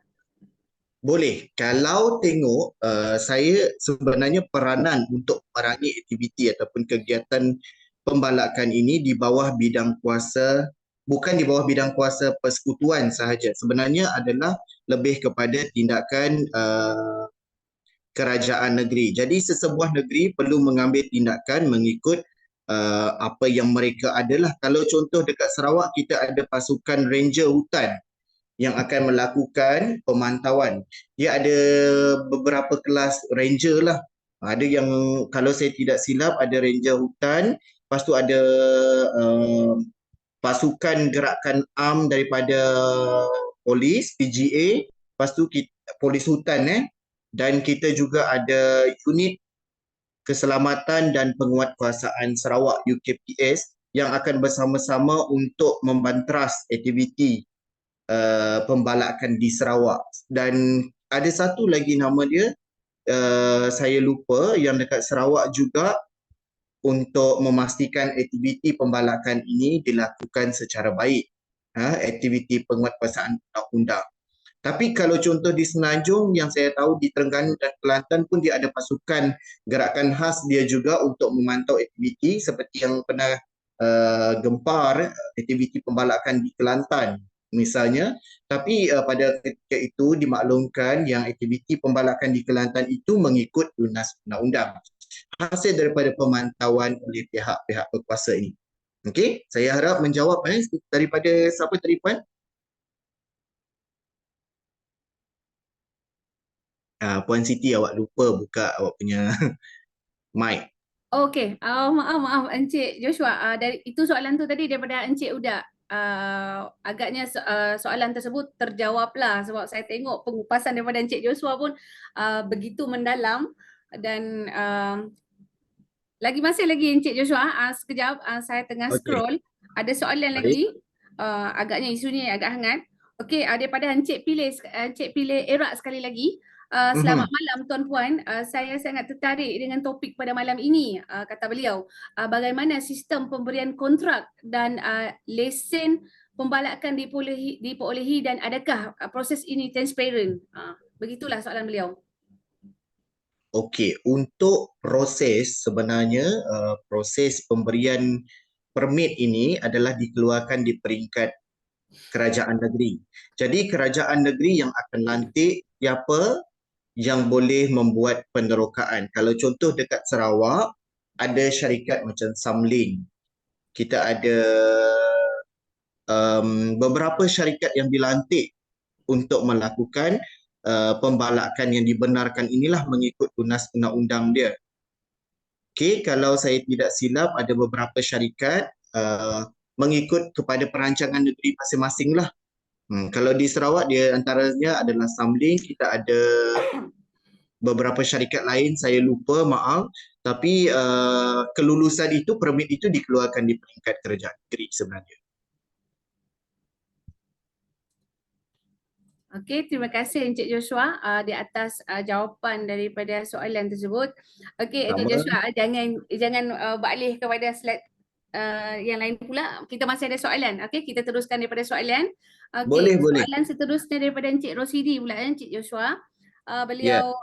Boleh. Kalau tengok, saya sebenarnya peranan untuk merangi aktiviti ataupun kegiatan pembalakan ini di bawah bidang kuasa, bukan di bawah bidang kuasa persekutuan sahaja. Sebenarnya adalah lebih kepada tindakan kerajaan negeri. Jadi sesebuah negeri perlu mengambil tindakan mengikut apa yang mereka adalah. Kalau contoh dekat Sarawak, kita ada pasukan ranger hutan yang akan melakukan pemantauan. Dia ada beberapa kelas ranger lah. Ada yang, kalau saya tidak silap, ada ranger hutan, lepas tu ada pasukan gerakan am daripada polis, PGA, lepas tu polis hutan dan kita juga ada unit keselamatan dan penguatkuasaan Sarawak UKPS yang akan bersama-sama untuk membanteras aktiviti pembalakan di Sarawak. Dan ada satu lagi nama dia, saya lupa, yang dekat Sarawak juga untuk memastikan aktiviti pembalakan ini dilakukan secara baik. Aktiviti penguatkuasaan undang-undang. Tapi kalau contoh di Semenanjung, yang saya tahu di Terengganu dan Kelantan pun dia ada pasukan gerakan khas dia juga untuk memantau aktiviti seperti yang pernah gempar aktiviti pembalakan di Kelantan misalnya. Tapi pada ketika itu dimaklumkan yang aktiviti pembalakan di Kelantan itu mengikut lunas undang-undang hasil daripada pemantauan oleh pihak-pihak berkuasa ini. Okey, saya harap menjawab daripada siapa tadi Puan? Puan Siti, awak lupa buka awak punya mic. Okey, maaf Encik Joshua. Dari itu soalan tu tadi daripada Encik Uda. Agaknya soalan tersebut terjawablah sebab saya tengok pengupasan daripada Encik Joshua pun begitu mendalam dan masih lagi Encik Joshua, sekejap saya tengah scroll. Ada soalan lagi. Agaknya isunya agak hangat. Okey, daripada Encik Pilih Erak sekali lagi. Selamat malam tuan-puan. Saya sangat tertarik dengan topik pada malam ini, kata beliau. Bagaimana sistem pemberian kontrak dan lesen pembalakan diperolehi dan adakah proses ini transparent? Begitulah soalan beliau. Okey, untuk proses sebenarnya proses pemberian permit ini adalah dikeluarkan di peringkat kerajaan negeri. Jadi kerajaan negeri yang akan lantik siapa yang boleh membuat penerokaan. Kalau contoh dekat Sarawak, ada syarikat macam Samlin. Kita ada beberapa syarikat yang dilantik untuk melakukan pembalakan yang dibenarkan inilah mengikut tunas undang-undang dia. Okey, kalau saya tidak silap ada beberapa syarikat mengikut kepada perancangan negeri masing-masing lah. Kalau di Sarawak dia antaranya adalah Samlin, kita ada beberapa syarikat lain saya lupa, maaf, tapi kelulusan itu, permit itu dikeluarkan di peringkat kerajaan negeri sebenarnya. Okey, terima kasih Encik Joshua di atas jawapan daripada soalan tersebut. Okey, Encik Joshua, jangan beralih kepada slide yang lain pula. Kita masih ada soalan. Okey, kita teruskan daripada soalan. Okey, Boleh. soalan seterusnya daripada Encik Rosidi pula, Encik Joshua. Beliau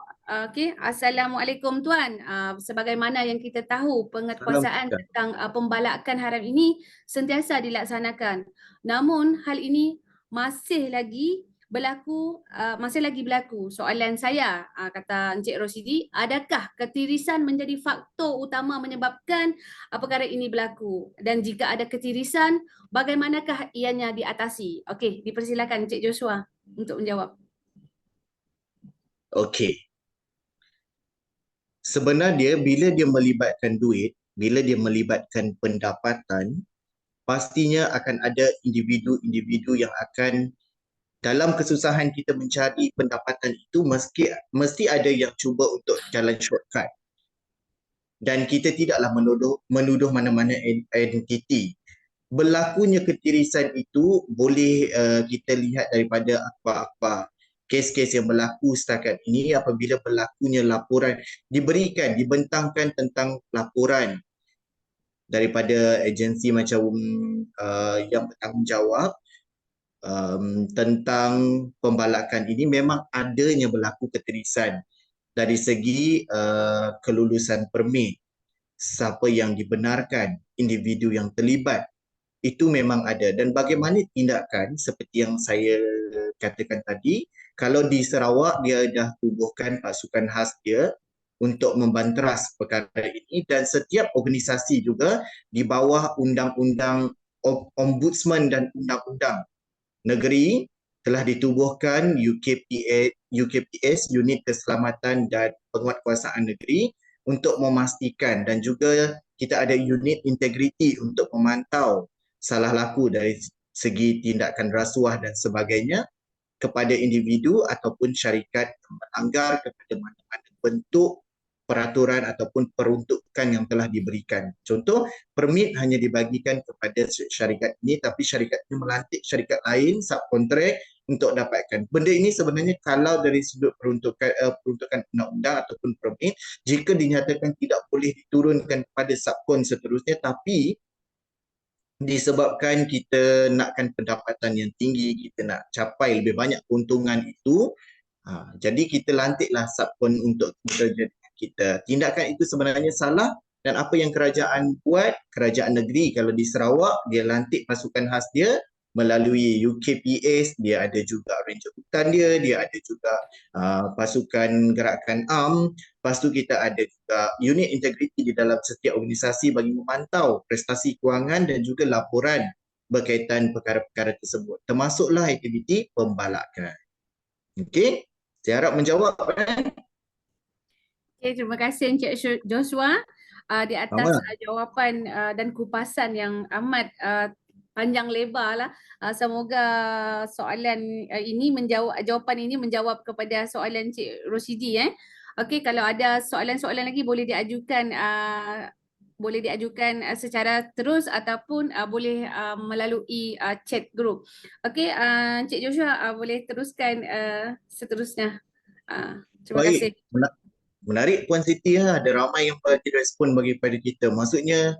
okey, Assalamualaikum tuan. Sebagaimana yang kita tahu, penguatkuasaan tentang pembalakan haram ini sentiasa dilaksanakan. Namun hal ini masih lagi berlaku. Soalan saya, kata Encik Rosidi, adakah ketirisan menjadi faktor utama menyebabkan perkara ini berlaku? Dan jika ada ketirisan, bagaimanakah ianya diatasi? Okey, dipersilakan Encik Joshua untuk menjawab. Okey. Sebenarnya bila dia melibatkan duit, bila dia melibatkan pendapatan, pastinya akan ada individu-individu yang akan dalam kesusahan kita mencari pendapatan itu mesti ada yang cuba untuk jalan shortcut. Dan kita tidaklah menuduh mana-mana entiti. Berlakunya ketirisan itu boleh kita lihat daripada apa-apa kes-kes yang berlaku setakat ini apabila berlakunya laporan dibentangkan tentang laporan daripada agensi macam yang bertanggungjawab tentang pembalakan ini, memang adanya berlaku ketirisan dari segi kelulusan permit, siapa yang dibenarkan, individu yang terlibat, itu memang ada. Dan bagaimana tindakan seperti yang saya katakan tadi, kalau di Sarawak dia dah tubuhkan pasukan khas dia untuk membanteras perkara ini, dan setiap organisasi juga di bawah undang-undang ombudsman dan undang-undang negeri telah ditubuhkan UKPS, Unit Keselamatan dan Penguatkuasaan Negeri, untuk memastikan, dan juga kita ada unit integriti untuk memantau salah laku dari segi tindakan rasuah dan sebagainya kepada individu ataupun syarikat yang melanggar kepada mana-mana bentuk peraturan ataupun peruntukan yang telah diberikan. Contoh, permit hanya dibagikan kepada syarikat ini, tapi syarikat ini melantik syarikat lain, subkontrak, untuk dapatkan. Benda ini sebenarnya kalau dari sudut peruntukan undang-undang ataupun permit, jika dinyatakan tidak boleh diturunkan kepada subkon seterusnya, tapi disebabkan kita nakkan pendapatan yang tinggi, kita nak capai lebih banyak keuntungan itu, jadi kita lantiklah subkon untuk bekerja dengan kita. Tindakan itu sebenarnya salah, dan apa yang kerajaan buat, kerajaan negeri kalau di Sarawak, dia lantik pasukan khas dia melalui UKPS, dia ada juga ranger hutan dia ada juga pasukan gerakan ARM, lepas tu kita ada juga unit integriti di dalam setiap organisasi bagi memantau prestasi kewangan dan juga laporan berkaitan perkara-perkara tersebut, termasuklah aktiviti pembalakan. Okey, saya harap menjawab. Okay, terima kasih Encik Joshua di atas jawapan dan kupasan yang amat panjang lebar lah. Semoga soalan ini jawapan ini menjawab kepada soalan Encik Rosidi. Okey, kalau ada soalan-soalan lagi boleh diajukan secara terus ataupun boleh melalui chat group. Okey, Encik Joshua boleh teruskan seterusnya. Terima Baik, kasih. menarik Puan Siti ya. Ada ramai yang bagi respon bagi pada kita. Maksudnya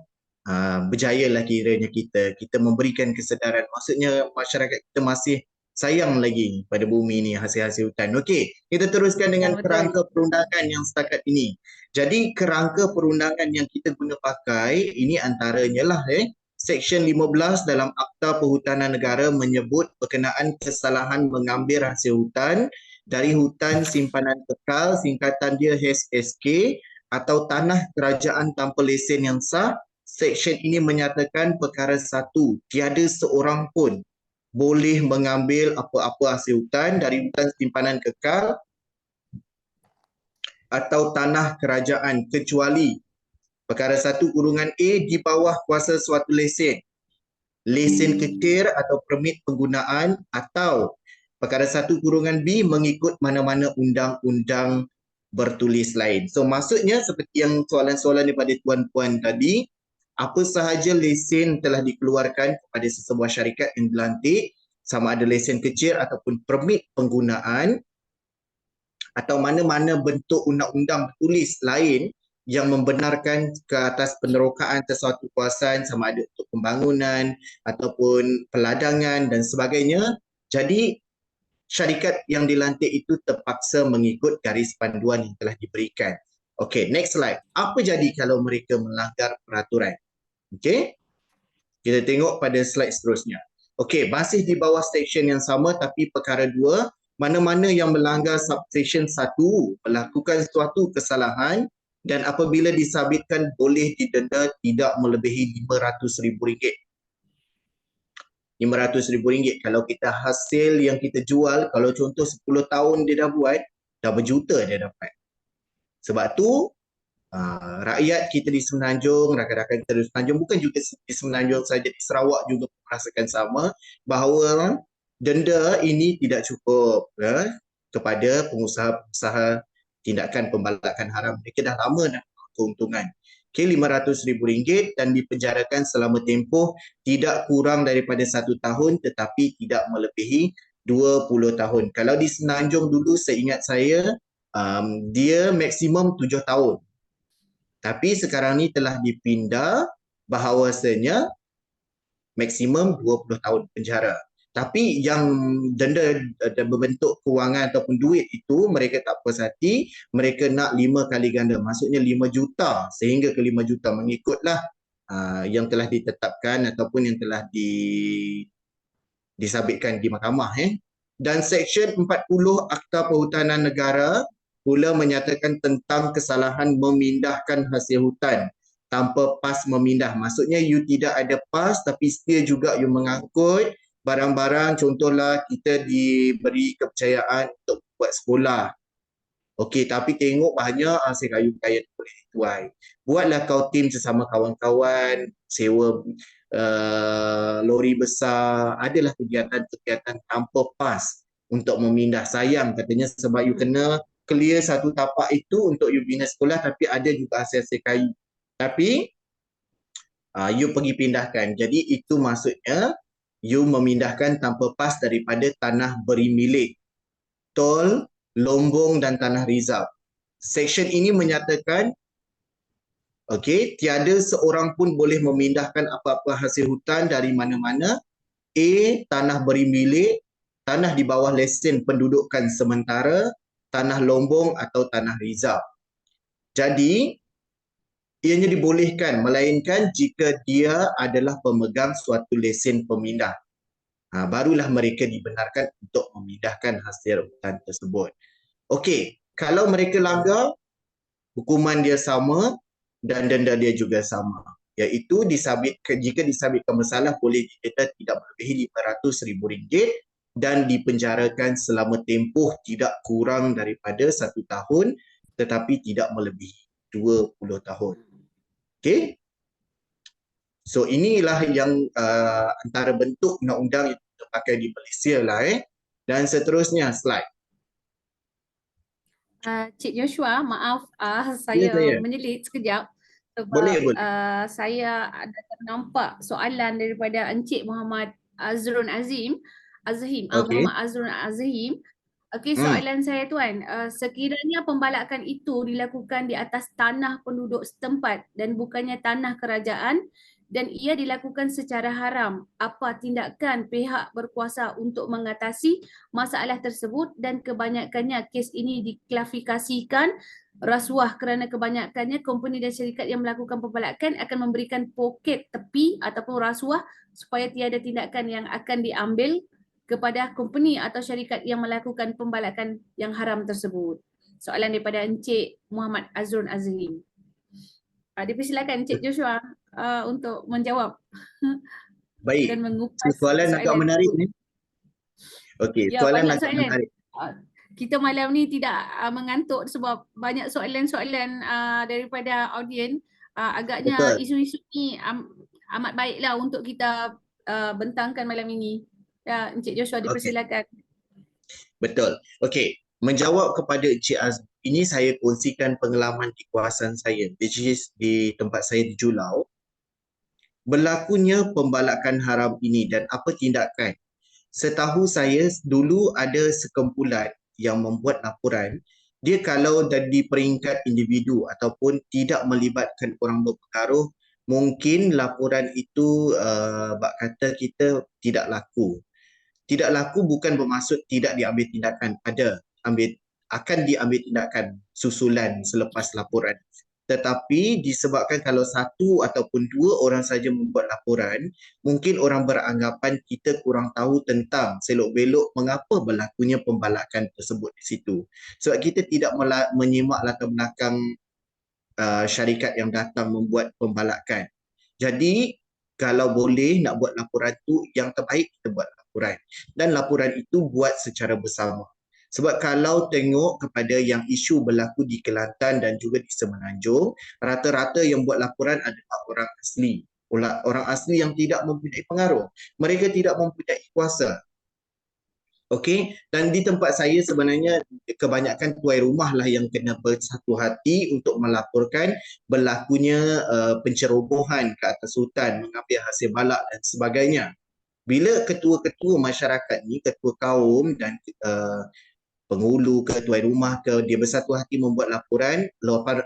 berjayalah kiranya kita memberikan kesedaran. Maksudnya masyarakat kita masih sayang lagi pada bumi ni, hasil-hasil hutan. Okey, kita teruskan dengan Betul. kerangka perundangan yang setakat ini. Jadi kerangka perundangan yang kita guna pakai ini antaranya lah Seksyen 15 dalam Akta Perhutanan Negara menyebut berkenaan kesalahan mengambil hasil hutan dari hutan simpanan kekal, singkatan dia HSK, atau tanah kerajaan tanpa lesen yang sah. Seksyen ini menyatakan perkara satu, tiada seorang pun boleh mengambil apa-apa hasil hutan dari hutan simpanan kekal atau tanah kerajaan kecuali perkara 1 kurungan A di bawah kuasa suatu lesen, lesen ketir atau permit penggunaan, atau perkara 1 kurungan B mengikut mana-mana undang-undang bertulis lain. So maksudnya seperti yang soalan-soalan daripada tuan-puan tadi, apa sahaja lesen telah dikeluarkan kepada sesebuah syarikat yang dilantik, sama ada lesen kecil ataupun permit penggunaan atau mana-mana bentuk undang-undang bertulis lain yang membenarkan ke atas penerokaan sesuatu kawasan, sama ada untuk pembangunan ataupun peladangan dan sebagainya. Jadi syarikat yang dilantik itu terpaksa mengikut garis panduan yang telah diberikan. Okey, next slide. Apa jadi kalau mereka melanggar peraturan? Okey, kita tengok pada slide seterusnya. Okey, masih di bawah seksyen yang sama tapi perkara 2, mana-mana yang melanggar subseksyen 1 melakukan suatu kesalahan dan apabila disabitkan boleh didenda tidak melebihi RM500,000. RM500,000 kalau kita hasil yang kita jual, kalau contoh 10 tahun dia dah buat, dah berjuta dia dapat. Sebab tu rakyat kita di Semenanjung, rakan-rakan kita di Semenanjung, bukan juga di Semenanjung saja, di Sarawak juga merasakan sama, bahawa denda ini tidak cukup kepada pengusaha-pengusaha tindakan pembalakan haram. Mereka dah lama dah keuntungan. Okay, RM500,000 dan dipenjarakan selama tempoh tidak kurang daripada 1 tahun tetapi tidak melebihi 20 tahun. Kalau di Semenanjung dulu seingat saya dia maksimum 7 tahun. Tapi sekarang ni telah dipindah bahawasanya maksimum 20 tahun penjara. Tapi yang denda berbentuk kewangan ataupun duit itu mereka tak puas hati, mereka nak 5 kali ganda. Maksudnya 5 juta sehingga ke 5 juta mengikutlah yang telah ditetapkan ataupun yang telah disabitkan di mahkamah. Dan Seksyen 40 Akta Perhutanan Negara pula menyatakan tentang kesalahan memindahkan hasil hutan tanpa pas memindah. Maksudnya you tidak ada pas tapi still juga you mengangkut barang-barang. Contohlah kita diberi kepercayaan untuk buat sekolah. Okey, tapi tengok banyak hasil kayu kaya boleh dituai. Buatlah kau tim sesama kawan-kawan, sewa lori besar, adalah kegiatan-kegiatan tanpa pas untuk memindah. Sayang katanya sebab you kena clear satu tapak itu untuk you bina sekolah tapi ada juga hasil-hasil kayu. Tapi you pergi pindahkan. Jadi itu maksudnya you memindahkan tanpa pas daripada tanah beri milik, tol, lombong dan tanah rizab. Seksyen ini menyatakan tiada seorang pun boleh memindahkan apa-apa hasil hutan dari mana-mana. A, tanah beri milik, tanah di bawah lesen pendudukan sementara, tanah lombong atau tanah rizab. Jadi ianya dibolehkan melainkan jika dia adalah pemegang suatu lesen pemindah. Barulah mereka dibenarkan untuk memindahkan hasil hutan tersebut. Okey, kalau mereka langgar, hukuman dia sama dan denda dia juga sama. Iaitu jika disabitkan bersalah boleh didenda tidak melebihi RM500,000 dan dipenjarakan selama tempoh tidak kurang daripada 1 tahun tetapi tidak melebihi 20 tahun. Okey. So inilah yang antara bentuk undang-undang yang kita pakai di Malaysia lah. Dan seterusnya slide. Cik Joshua, maaf saya menyelit sekejap sebab boleh. saya ada nampak soalan daripada Encik Muhammad Azrun Azim, Okay. Muhammad Azrun Azim. Okey, soalan saya Tuan, sekiranya pembalakan itu dilakukan di atas tanah penduduk setempat dan bukannya tanah kerajaan dan ia dilakukan secara haram, apa tindakan pihak berkuasa untuk mengatasi masalah tersebut? Dan kebanyakannya kes ini diklasifikasikan rasuah kerana kebanyakannya company dan syarikat yang melakukan pembalakan akan memberikan poket tepi ataupun rasuah supaya tiada tindakan yang akan diambil kepada company atau syarikat yang melakukan pembalakan yang haram tersebut. Soalan daripada Encik Muhammad Azrun Azrin. Dipersilakan Encik Joshua untuk menjawab Baik. dan mengupas Soalan agak menarik tersebut. ni. Okey, Ya, soalan banyak agak soalan. menarik. Kita malam ni tidak mengantuk sebab banyak soalan-soalan daripada audien. Agaknya Betul. isu-isu ni amat baiklah untuk kita bentangkan malam ini. Ya, Encik Joshua Okey, dipersilakan. betul. Okey, menjawab kepada Encik Azmi, ini saya kongsikan pengalaman di kawasan saya, which is di tempat saya di Julau. Berlakunya pembalakan haram ini dan apa tindakan. Setahu saya dulu ada sekumpulan yang membuat laporan, dia kalau di peringkat individu ataupun tidak melibatkan orang berpengaruh, mungkin laporan itu bak kata kita tidak laku. Tidak laku bukan bermaksud tidak diambil tindakan, akan diambil tindakan susulan selepas laporan. Tetapi disebabkan kalau satu ataupun dua orang saja membuat laporan, mungkin orang beranggapan kita kurang tahu tentang selok-belok mengapa berlakunya pembalakan tersebut di situ. Sebab kita tidak menyimak latar belakang syarikat yang datang membuat pembalakan. Jadi kalau boleh nak buat laporan tu, yang terbaik kita buat laporan. Dan laporan itu buat secara bersama. Sebab kalau tengok kepada yang isu berlaku di Kelantan dan juga di Semenanjung, rata-rata yang buat laporan adalah orang asli. Orang asli yang tidak mempunyai pengaruh. Mereka tidak mempunyai kuasa. Okey, dan di tempat saya sebenarnya kebanyakan tuai rumah lah yang kena bersatu hati untuk melaporkan berlakunya pencerobohan ke atas hutan, mengambil hasil balak dan sebagainya. Bila ketua-ketua masyarakat ni, ketua kaum dan penghulu ke tuai rumah ke, dia bersatu hati membuat laporan,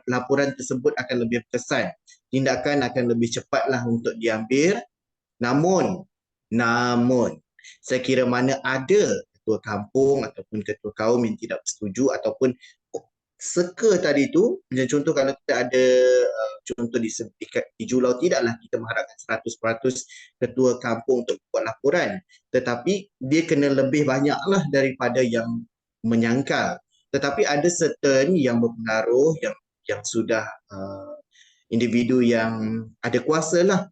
laporan tersebut akan lebih berkesan. Tindakan akan lebih cepatlah untuk diambil. Namun sekira mana ada ketua kampung ataupun ketua kaum yang tidak bersetuju ataupun seka tadi tu, macam contoh kalau kita ada contoh di Julau, tidaklah kita mengharapkan 100% ketua kampung untuk buat laporan, tetapi dia kena lebih banyaklah daripada yang menyangkal. Tetapi ada certain yang berpengaruh, yang sudah individu yang ada kuasa lah,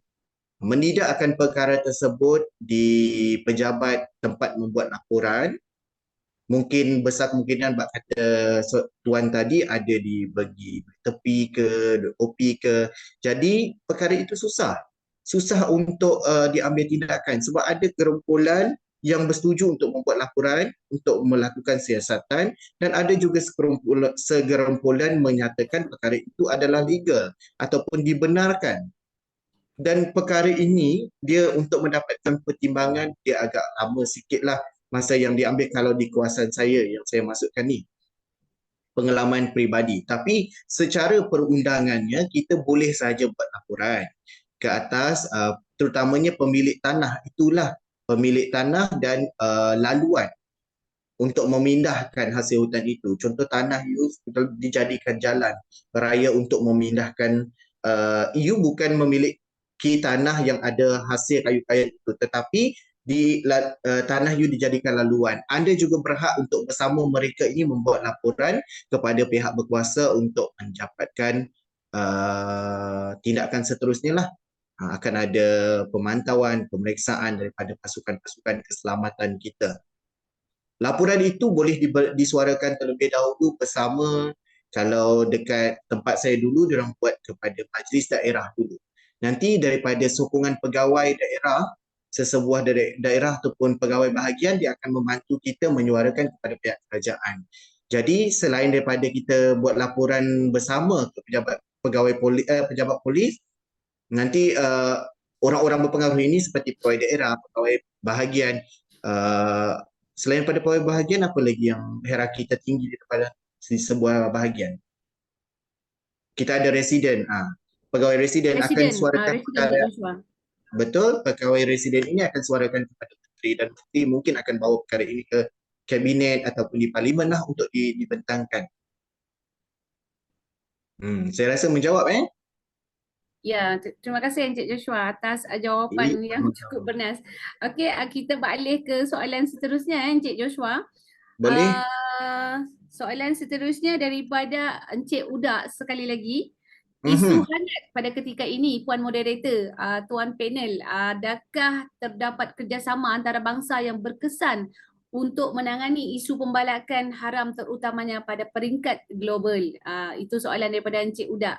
menidakkan perkara tersebut di pejabat tempat membuat laporan. Mungkin besar kemungkinan bak kata tuan tadi ada dibagi tepi ke, OP ke. Jadi perkara itu susah untuk diambil tindakan sebab ada gerombolan yang bersetuju untuk membuat laporan, untuk melakukan siasatan, dan ada juga segerombolan menyatakan perkara itu adalah legal ataupun dibenarkan. Dan perkara ini dia untuk mendapatkan pertimbangan dia agak lama sikitlah masa yang diambil kalau di kawasan saya yang saya masukkan ni. Pengalaman peribadi. Tapi secara perundangannya kita boleh saja buat laporan ke atas terutamanya pemilik tanah, itulah pemilik tanah dan laluan untuk memindahkan hasil hutan itu. Contoh tanah you dijadikan jalan raya untuk memindahkan, you bukan memiliki tanah yang ada hasil kayu-kayu itu, tetapi di tanah you dijadikan laluan. Anda juga berhak untuk bersama mereka ini membuat laporan kepada pihak berkuasa untuk mendapatkan tindakan seterusnya lah. Akan ada pemantauan, pemeriksaan daripada pasukan-pasukan keselamatan kita. Laporan itu boleh disuarakan terlebih dahulu bersama. Kalau dekat tempat saya dulu, diorang buat kepada majlis daerah dulu. Nanti daripada sokongan pegawai daerah, sesebuah daerah ataupun pegawai bahagian, dia akan membantu kita menyuarakan kepada pihak kerajaan. Jadi selain daripada kita buat laporan bersama ke pejabat polis, nanti orang-orang berpengaruh ini seperti pegawai daerah, pegawai bahagian, Selain pada pegawai bahagian, apa lagi yang hierarki tertinggi daripada sebuah bahagian? Kita ada residen. Pegawai residen akan suarakan Residen perkara. Cik Joshua. Betul, pegawai residen ini akan suarakan kepada menteri dan menteri mungkin akan bawa perkara ini ke kabinet ataupun di parlimen lah untuk dibentangkan. Saya rasa menjawab Ya, terima kasih Encik Joshua atas jawapan yang cukup bernas. Okey, kita beralih ke soalan seterusnya Encik Joshua. Boleh? Soalan seterusnya daripada Encik Uda sekali lagi. Isu hangat pada ketika ini, Puan Moderator, Tuan Panel, adakah terdapat kerjasama antarabangsa yang berkesan untuk menangani isu pembalakan haram terutamanya pada peringkat global? Itu soalan daripada Encik Uda.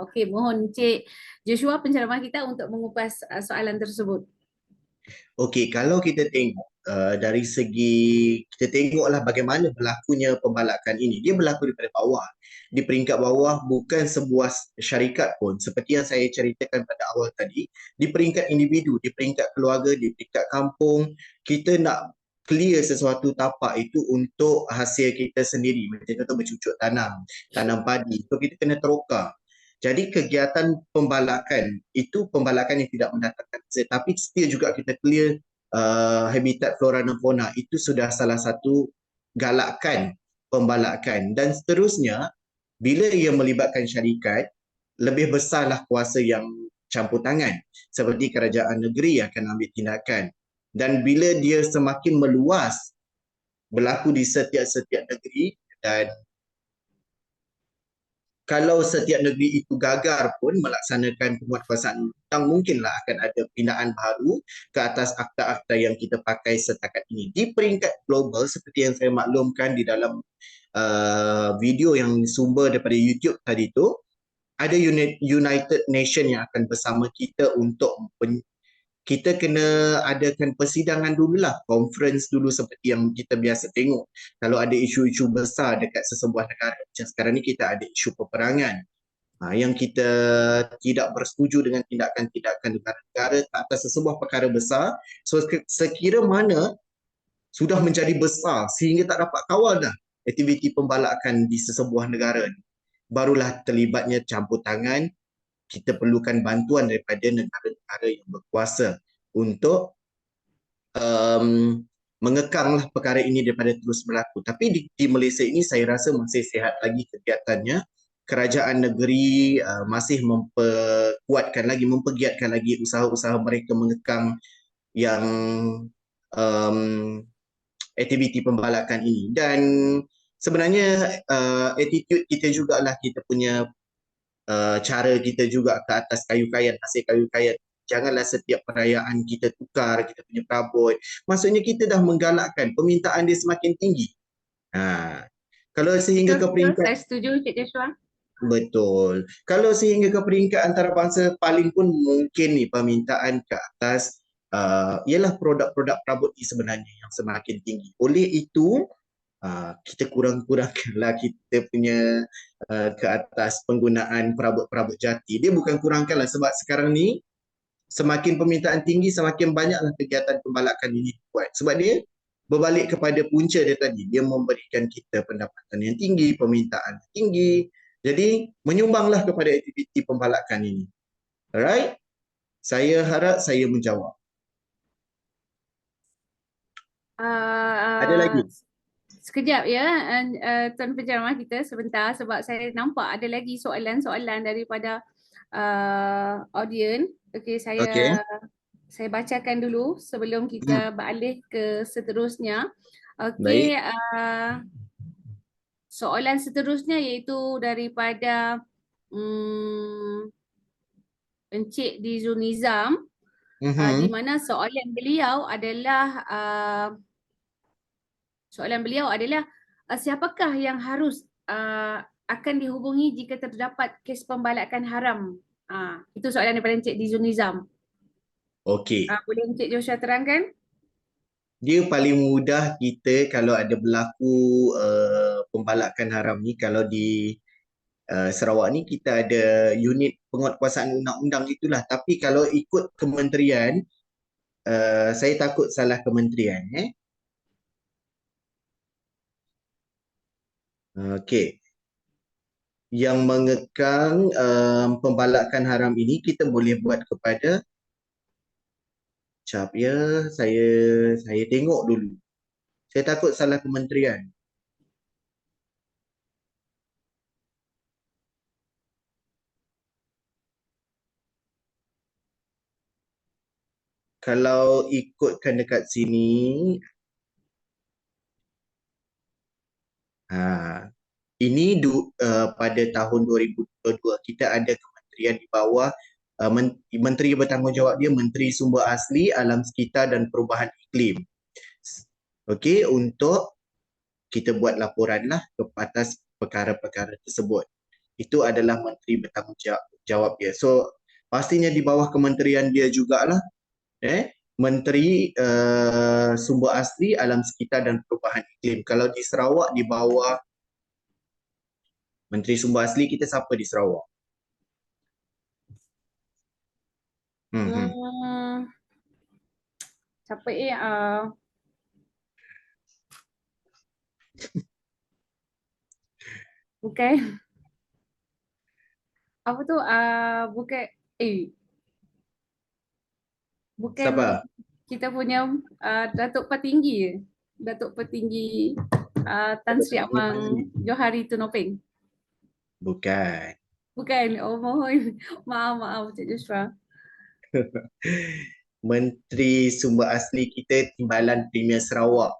Okey, mohon Encik Joshua penceramah kita untuk mengupas soalan tersebut. Okey, kalau kita tengok dari segi, kita tengoklah bagaimana berlakunya pembalakan ini. Dia berlaku daripada bawah. Di peringkat bawah bukan sebuah syarikat pun. Seperti yang saya ceritakan pada awal tadi, di peringkat individu, di peringkat keluarga, di peringkat kampung, kita nak clear sesuatu tapak itu untuk hasil kita sendiri. Macam contoh bercucuk tanam padi. So kita kena teroka. Jadi kegiatan pembalakan itu pembalakan yang tidak mendatangkan hasil, tapi still juga kita clear habitat flora dan fauna. Itu sudah salah satu galakan pembalakan. Dan seterusnya, bila ia melibatkan syarikat, lebih besarlah kuasa yang campur tangan. Seperti kerajaan negeri akan ambil tindakan. Dan bila dia semakin meluas, berlaku di setiap-setiap negeri, dan kalau setiap negeri itu gagal pun melaksanakan penguatkuasaan undang, mungkinlah akan ada pindaan baru ke atas akta-akta yang kita pakai setakat ini. Di peringkat global, seperti yang saya maklumkan di dalam video yang sumber daripada YouTube tadi tu, ada United Nations yang akan bersama kita untuk kita kena adakan persidangan dululah, conference dulu seperti yang kita biasa tengok. Kalau ada isu-isu besar dekat sesebuah negara, macam sekarang ni kita ada isu peperangan, yang kita tidak bersetuju dengan tindakan-tindakan negara-negara atas sesebuah perkara besar. So sekira mana sudah menjadi besar sehingga tak dapat kawal dah aktiviti pembalakan di sesebuah negara ni, barulah terlibatnya campur tangan. Kita perlukan bantuan daripada negara-negara yang berkuasa untuk mengekanglah perkara ini daripada terus berlaku. Tapi di Malaysia ini saya rasa masih sihat lagi kegiatannya. Kerajaan negeri masih mempergiatkan lagi usaha-usaha mereka mengekang yang aktiviti pembalakan ini. Dan sebenarnya attitude kita jugalah, kita punya cara kita juga ke atas kayu-kayan, hasil kayu-kayan. Janganlah setiap perayaan kita tukar kita punya perabot. Maksudnya kita dah menggalakkan permintaan dia semakin tinggi. Kalau sehingga ke peringkat, saya setuju Cik Joshua. Betul. Kalau sehingga ke peringkat antarabangsa, paling pun mungkin ni permintaan ke atas ialah produk-produk perabot ni sebenarnya yang semakin tinggi. Oleh itu kita kurang-kurangkanlah kita punya ke atas penggunaan perabot-perabot jati. Dia bukan kurangkanlah, sebab sekarang ni semakin permintaan tinggi, semakin banyaklah kegiatan pembalakan ini dibuat. Sebab dia berbalik kepada punca dia tadi. Dia memberikan kita pendapatan yang tinggi, permintaan tinggi. Jadi menyumbanglah kepada aktiviti pembalakan ini. Alright? Saya harap saya menjawab. Ada lagi? Sekejap ya, Tuan Penceramah kita sebentar, sebab saya nampak ada lagi soalan-soalan daripada audiens. Okey, saya bacakan dulu sebelum kita beralih ke seterusnya. Okey, soalan seterusnya iaitu daripada Encik Dizul Nizam, di mana soalan beliau adalah siapakah yang harus akan dihubungi jika terdapat kes pembalakan haram? Itu soalan daripada Encik Dizul Nizam. Okey. Boleh Encik Joshua terangkan? Dia paling mudah kita kalau ada berlaku pembalakan haram ni, kalau di Sarawak ni kita ada unit penguatkuasaan undang-undang itulah. Tapi kalau ikut kementerian, saya takut salah kementerian. Okey. Yang mengekang pembalakan haram ini kita boleh buat kepada Sekejap ya, saya tengok dulu. Saya takut salah kementerian. Kalau ikutkan dekat sini, ini pada tahun 2022 kita ada kementerian di bawah menteri bertanggungjawab dia Menteri Sumber Asli, Alam Sekitar dan Perubahan Iklim. Okey, untuk kita buat laporan lah ke atas perkara-perkara tersebut. Itu adalah menteri bertanggungjawab dia. So pastinya di bawah kementerian dia jugalah Menteri Sumber Asli, Alam Sekitar dan Perubahan Iklim. Kalau di Sarawak di bawah Menteri Sumber Asli kita siapa di Sarawak? Siapa bukan apa tu bukan bukan Siapa? kita punya Datuk Petinggi Datuk Petinggi Tan Sri Amang Johari Tunopeng. Bukan. Bukan. Oh mohon maaf Cik Joshua. Menteri Sumber Asli kita Timbalan Premier Sarawak.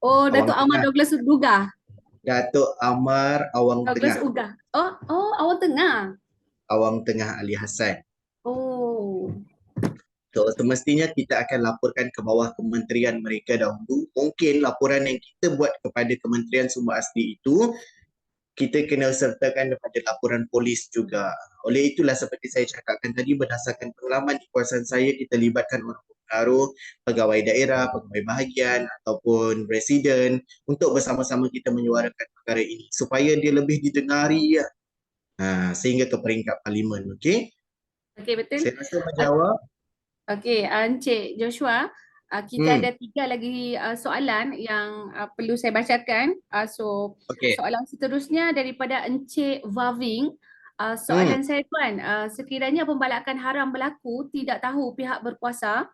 Oh, Datuk Ahmad Douglas Ugah. Datuk Amar Awang Douglas Tengah. Ugah. Oh, Awang Tengah. Awang Tengah Ali Hassan. Oh. So semestinya kita akan laporkan ke bawah kementerian mereka dahulu. Mungkin laporan yang kita buat kepada Kementerian Sumber Asli itu kita kena sertakan daripada laporan polis juga. Oleh itulah seperti saya cakapkan tadi, berdasarkan pengalaman di kawasan saya, kita libatkan orang berpengaruh, pegawai daerah, pegawai bahagian ataupun presiden untuk bersama-sama kita menyuarakan perkara ini supaya dia lebih didengari ya. Sehingga ke peringkat parlimen. Okey? Okey, betul. Saya rasa menjawab. Okey, Encik Joshua, kita ada 3 lagi soalan yang perlu saya bacakan. Soalan seterusnya daripada Encik Vaving. Soalan saya tuan, sekiranya pembalakan haram berlaku tidak tahu pihak berkuasa,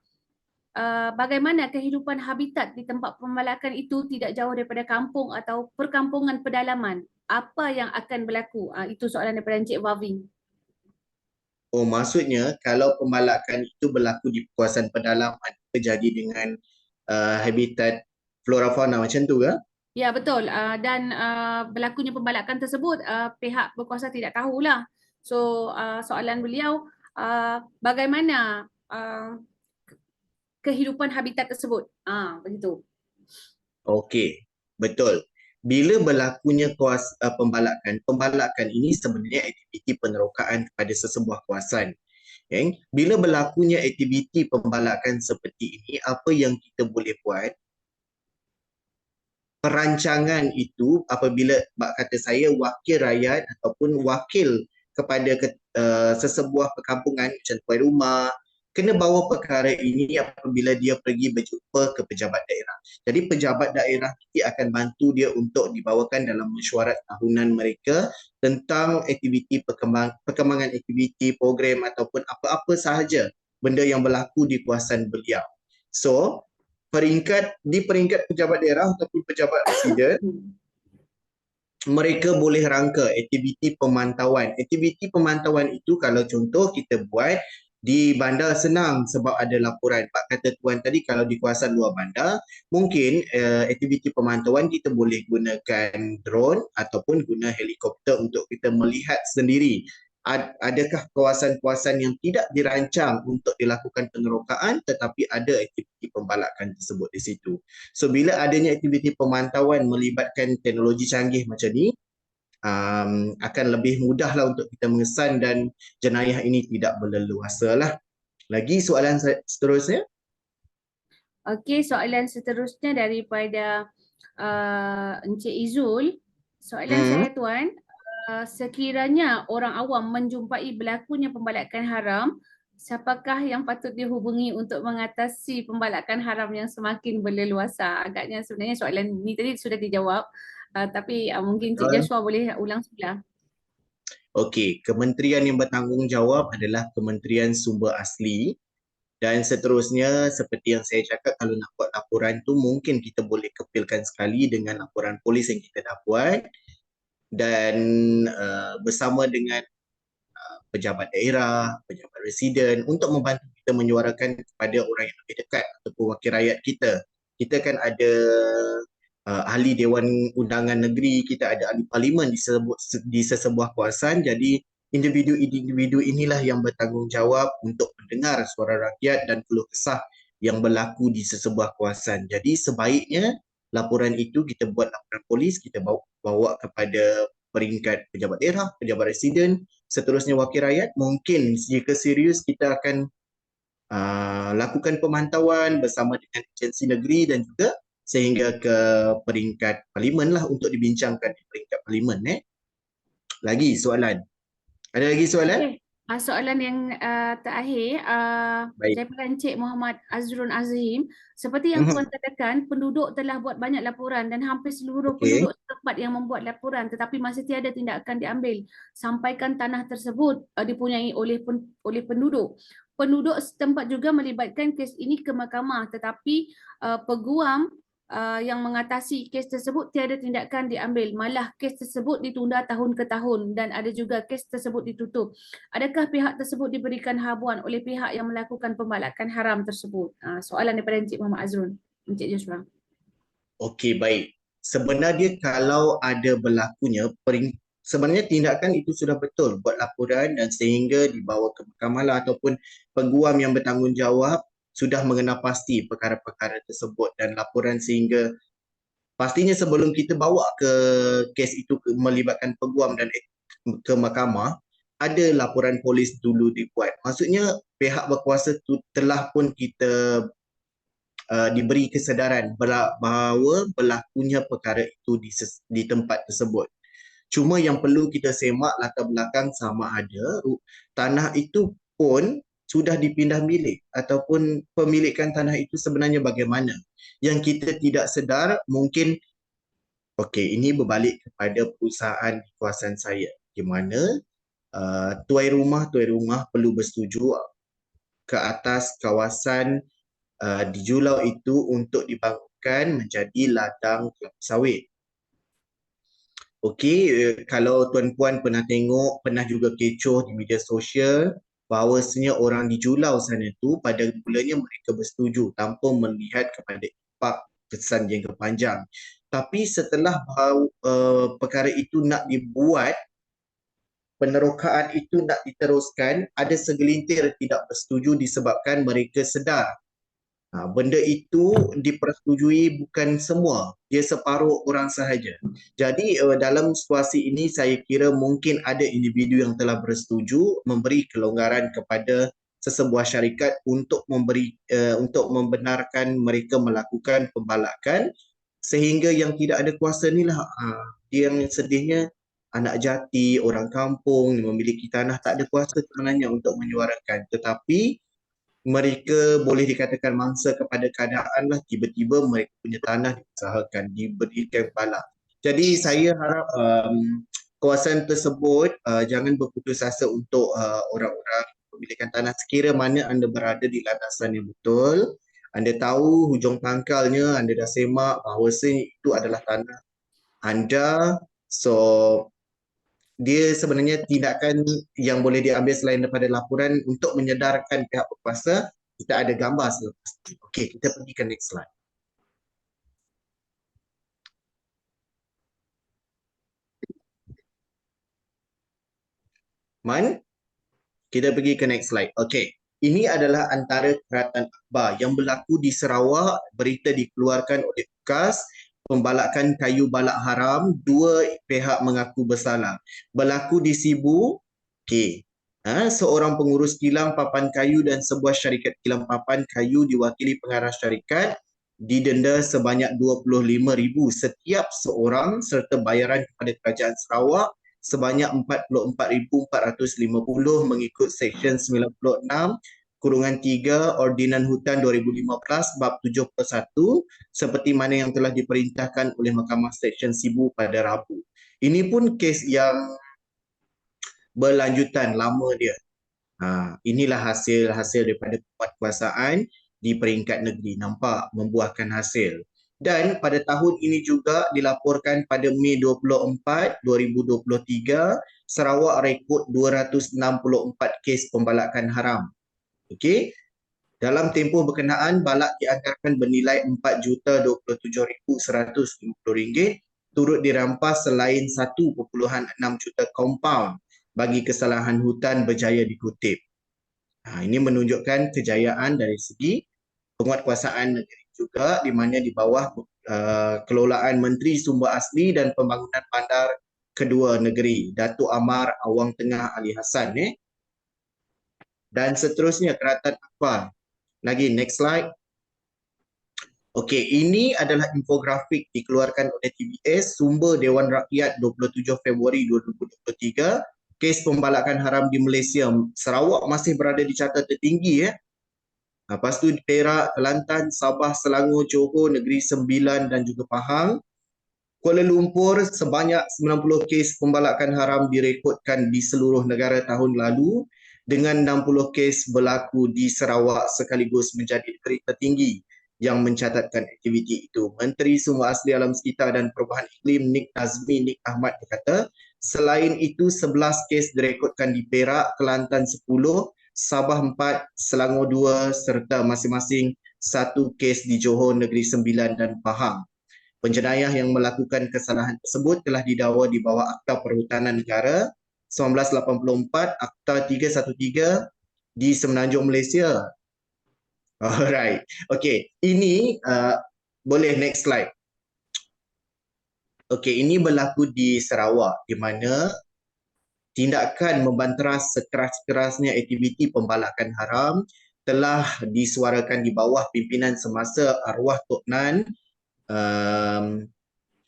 bagaimana kehidupan habitat di tempat pembalakan itu tidak jauh daripada kampung atau perkampungan pedalaman? Apa yang akan berlaku? Itu soalan daripada Encik Vaving. Oh, maksudnya kalau pembalakan itu berlaku di kawasan pedalaman terjadi dengan habitat flora fauna macam tu ke? Ya, betul. Dan berlakunya pembalakan tersebut pihak berkuasa tidak tahulah. So soalan beliau, bagaimana kehidupan habitat tersebut? Begitu. Okey, betul. Bila berlakunya pembalakan ini sebenarnya aktiviti penerokaan kepada sesebuah kawasan. Bila berlakunya aktiviti pembalakan seperti ini, apa yang kita boleh buat? Perancangan itu apabila kata saya wakil rakyat ataupun wakil kepada sesebuah perkampungan macam tuan rumah kena bawa perkara ini apabila dia pergi berjumpa ke pejabat daerah. Jadi pejabat daerah nanti akan bantu dia untuk dibawakan dalam mesyuarat tahunan mereka tentang aktiviti perkembangan aktiviti, program ataupun apa-apa sahaja benda yang berlaku di kawasan beliau. So, di peringkat pejabat daerah ataupun pejabat residen, mereka boleh rangka aktiviti pemantauan. Aktiviti pemantauan itu kalau contoh kita buat di bandar senang sebab ada laporan. Pak kata tuan tadi kalau di kawasan luar bandar, mungkin aktiviti pemantauan kita boleh gunakan drone ataupun guna helikopter untuk kita melihat sendiri. Adakah kawasan-kawasan yang tidak dirancang untuk dilakukan penerokaan tetapi ada aktiviti pembalakan tersebut di situ. So bila adanya aktiviti pemantauan melibatkan teknologi canggih macam ni, akan lebih mudahlah untuk kita mengesan dan jenayah ini tidak berleluasa lah. Lagi soalan seterusnya? Okey, soalan seterusnya daripada Encik Izul. Soalan saya tuan, sekiranya orang awam menjumpai berlakunya pembalakan haram, siapakah yang patut dihubungi untuk mengatasi pembalakan haram yang semakin berleluasa? Agaknya sebenarnya soalan ni tadi sudah dijawab. Tapi mungkin Cik Betul. Joshua boleh ulang semula. Okey, kementerian yang bertanggungjawab adalah Kementerian Sumber Asli dan seterusnya seperti yang saya cakap, kalau nak buat laporan tu mungkin kita boleh kepilkan sekali dengan laporan polis yang kita dah buat dan bersama dengan pejabat daerah, pejabat residen untuk membantu kita menyuarakan kepada orang yang lebih dekat ataupun wakil rakyat kita. Kita kan ada ahli Dewan Undangan Negeri, kita ada ahli parlimen di sesebuah kawasan. Jadi individu-individu inilah yang bertanggungjawab untuk mendengar suara rakyat dan keluh kesah yang berlaku di sesebuah kawasan. Jadi sebaiknya laporan itu kita buat laporan polis, kita bawa kepada peringkat pejabat daerah, pejabat residen, seterusnya wakil rakyat. Mungkin jika serius kita akan lakukan pemantauan bersama dengan agensi negeri dan juga sehingga ke peringkat parlimen lah untuk dibincangkan di peringkat parlimen. Lagi soalan? Ada lagi soalan? Soalan yang terakhir Baik. daripada Encik Muhammad Azrun Azhim. Seperti yang Puan katakan, penduduk telah buat banyak laporan dan hampir seluruh penduduk setempat yang membuat laporan tetapi masih tiada tindakan diambil sampaikan tanah tersebut dipunyai oleh penduduk. Penduduk setempat juga melibatkan kes ini ke mahkamah tetapi peguam yang mengatasi kes tersebut tiada tindakan diambil, malah kes tersebut ditunda tahun ke tahun dan ada juga kes tersebut ditutup. Adakah pihak tersebut diberikan habuan oleh pihak yang melakukan pembalakan haram tersebut? Soalan daripada Encik Muhammad Azrun. Encik Joshua. Okey, baik. Sebenarnya kalau ada berlakunya, sebenarnya tindakan itu sudah betul, buat laporan dan sehingga dibawa ke mahkamah lah, ataupun peguam yang bertanggungjawab sudah mengenal pasti perkara-perkara tersebut dan laporan, sehingga pastinya sebelum kita bawa ke kes itu melibatkan peguam dan ke mahkamah, ada laporan polis dulu dibuat. Maksudnya pihak berkuasa tu telah pun kita diberi kesedaran bahawa berlakunya perkara itu di tempat tersebut. Cuma yang perlu kita semak latar belakang sama ada tanah itu pun sudah dipindah milik ataupun pemilikan tanah itu sebenarnya bagaimana. Yang kita tidak sedar mungkin, okey, ini berbalik kepada perusahaan di kawasan saya, di mana tuai rumah perlu bersetuju ke atas kawasan di Julau itu untuk dibangunkan menjadi ladang kelapa sawit. Okey, kalau tuan-puan pernah tengok, pernah juga kecoh di media sosial, bahawasanya orang di Julau sana tu pada mulanya mereka bersetuju tanpa melihat kepada impak kesan jangka panjang. Tapi setelah perkara itu nak dibuat, penerokaan itu nak diteruskan, ada segelintir tidak bersetuju disebabkan mereka sedar benda itu dipersetujui bukan semua, dia separuh orang sahaja. Jadi dalam situasi ini saya kira mungkin ada individu yang telah bersetuju memberi kelonggaran kepada sesebuah syarikat untuk membenarkan mereka melakukan pembalakan, sehingga yang tidak ada kuasa ni lah dia yang sedihnya, anak jati, orang kampung yang memiliki tanah tak ada kuasa sebenarnya untuk menyuarakan, tetapi mereka boleh dikatakan mangsa kepada keadaan lah, tiba-tiba mereka punya tanah diusahakan, diberikan bala. Jadi saya harap kawasan tersebut jangan berputus asa untuk orang-orang pemilikan tanah. Sekira mana anda berada di landasan yang betul, anda tahu hujung pangkalnya, anda dah semak bahawasanya itu adalah tanah anda, so dia sebenarnya tindakan yang boleh diambil selain daripada laporan untuk menyedarkan pihak berkuasa. Kita ada gambar selepas itu. Okey, kita pergi ke next slide. Man, kita pergi ke next slide. Okey, ini adalah antara keratan akhbar yang berlaku di Sarawak. Berita dikeluarkan oleh UKAS. Pembalakan kayu balak haram, dua pihak mengaku bersalah. Berlaku di Sibu, okey. Seorang pengurus kilang papan kayu dan sebuah syarikat kilang papan kayu diwakili pengarah syarikat didenda sebanyak RM25,000 setiap seorang serta bayaran kepada kerajaan Sarawak sebanyak RM44,450 mengikut Seksyen 96 3 Ordinan Hutan 2015 bab 71 seperti mana yang telah diperintahkan oleh Mahkamah Seksyen Sibu pada Rabu. Ini pun kes yang berlanjutan lama dia. Inilah hasil daripada penguatkuasaan di peringkat negeri. Nampak membuahkan hasil. Dan pada tahun ini juga dilaporkan pada Mei 24, 2023, Sarawak rekod 264 kes pembalakan haram. Okey. Dalam tempoh berkenaan, balak dianggarkan bernilai RM4,27,150 turut dirampas selain 1.6 juta kompaun bagi kesalahan hutan berjaya dikutip. Ini menunjukkan kejayaan dari segi penguatkuasaan negeri juga di mana di bawah kelolaan Menteri Sumber Asli dan Pembangunan Bandar kedua negeri, Datuk Amar Awang Tengah Ali Hassan. Dan seterusnya Keratan Akbar. Lagi next slide. Okey, ini adalah infografik dikeluarkan oleh TBS, sumber Dewan Rakyat 27 Februari 2023. Kes pembalakan haram di Malaysia, Sarawak masih berada di carta tertinggi. Lepas tu Perak, Kelantan, Sabah, Selangor, Johor, Negeri Sembilan dan juga Pahang. Kuala Lumpur sebanyak 90 kes pembalakan haram direkodkan di seluruh negara tahun lalu dengan 60 kes berlaku di Sarawak sekaligus menjadi negeri tertinggi yang mencatatkan aktiviti itu. Menteri Sumber Asli Alam Sekitar dan Perubahan Iklim Nik Nazmi Nik Ahmad berkata, selain itu 11 kes direkodkan di Perak, Kelantan 10, Sabah 4, Selangor 2 serta masing-masing 1 kes di Johor, Negeri Sembilan dan Pahang. Penjenayah yang melakukan kesalahan tersebut telah didakwa di bawah Akta Perhutanan Negara 1984, Akta 313 di Semenanjung Malaysia. Alright. Okey, ini boleh next slide. Okey, ini berlaku di Sarawak di mana tindakan membanteras sekeras-kerasnya aktiviti pembalakan haram telah disuarakan di bawah pimpinan semasa arwah Tok Nan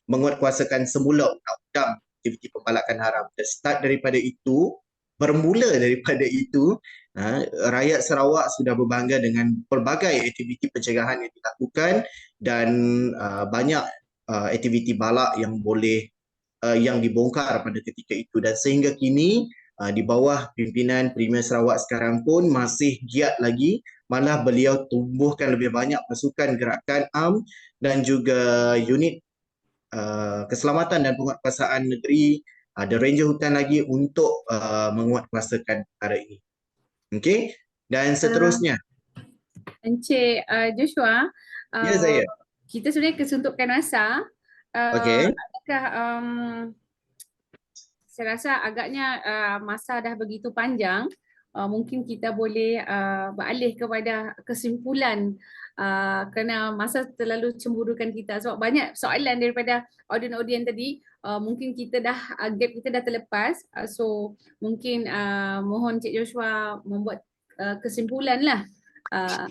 menguatkuasakan semula undang-undang aktiviti pembalakan haram. Start daripada itu, bermula daripada itu, rakyat Sarawak sudah berbangga dengan pelbagai aktiviti pencegahan yang dilakukan dan banyak aktiviti balak yang boleh yang dibongkar pada ketika itu dan sehingga kini di bawah pimpinan Premier Sarawak sekarang pun masih giat lagi, malah beliau tumbuhkan lebih banyak pasukan gerakan am dan juga unit keselamatan dan penguatkuasaan negeri, ada ranger hutan lagi untuk menguatkuasakan perkara ini. Okey, dan seterusnya. Encik Joshua, Ya, saya. kita sebenarnya kesuntukan masa. Okey. Adakah saya rasa agaknya masa dah begitu panjang, mungkin kita boleh beralih kepada kesimpulan kerana masa terlalu cemburukan kita sebab banyak soalan daripada audien-audien tadi, mungkin kita dah gap kita dah terlepas, so mungkin mohon Cik Joshua membuat kesimpulan lah.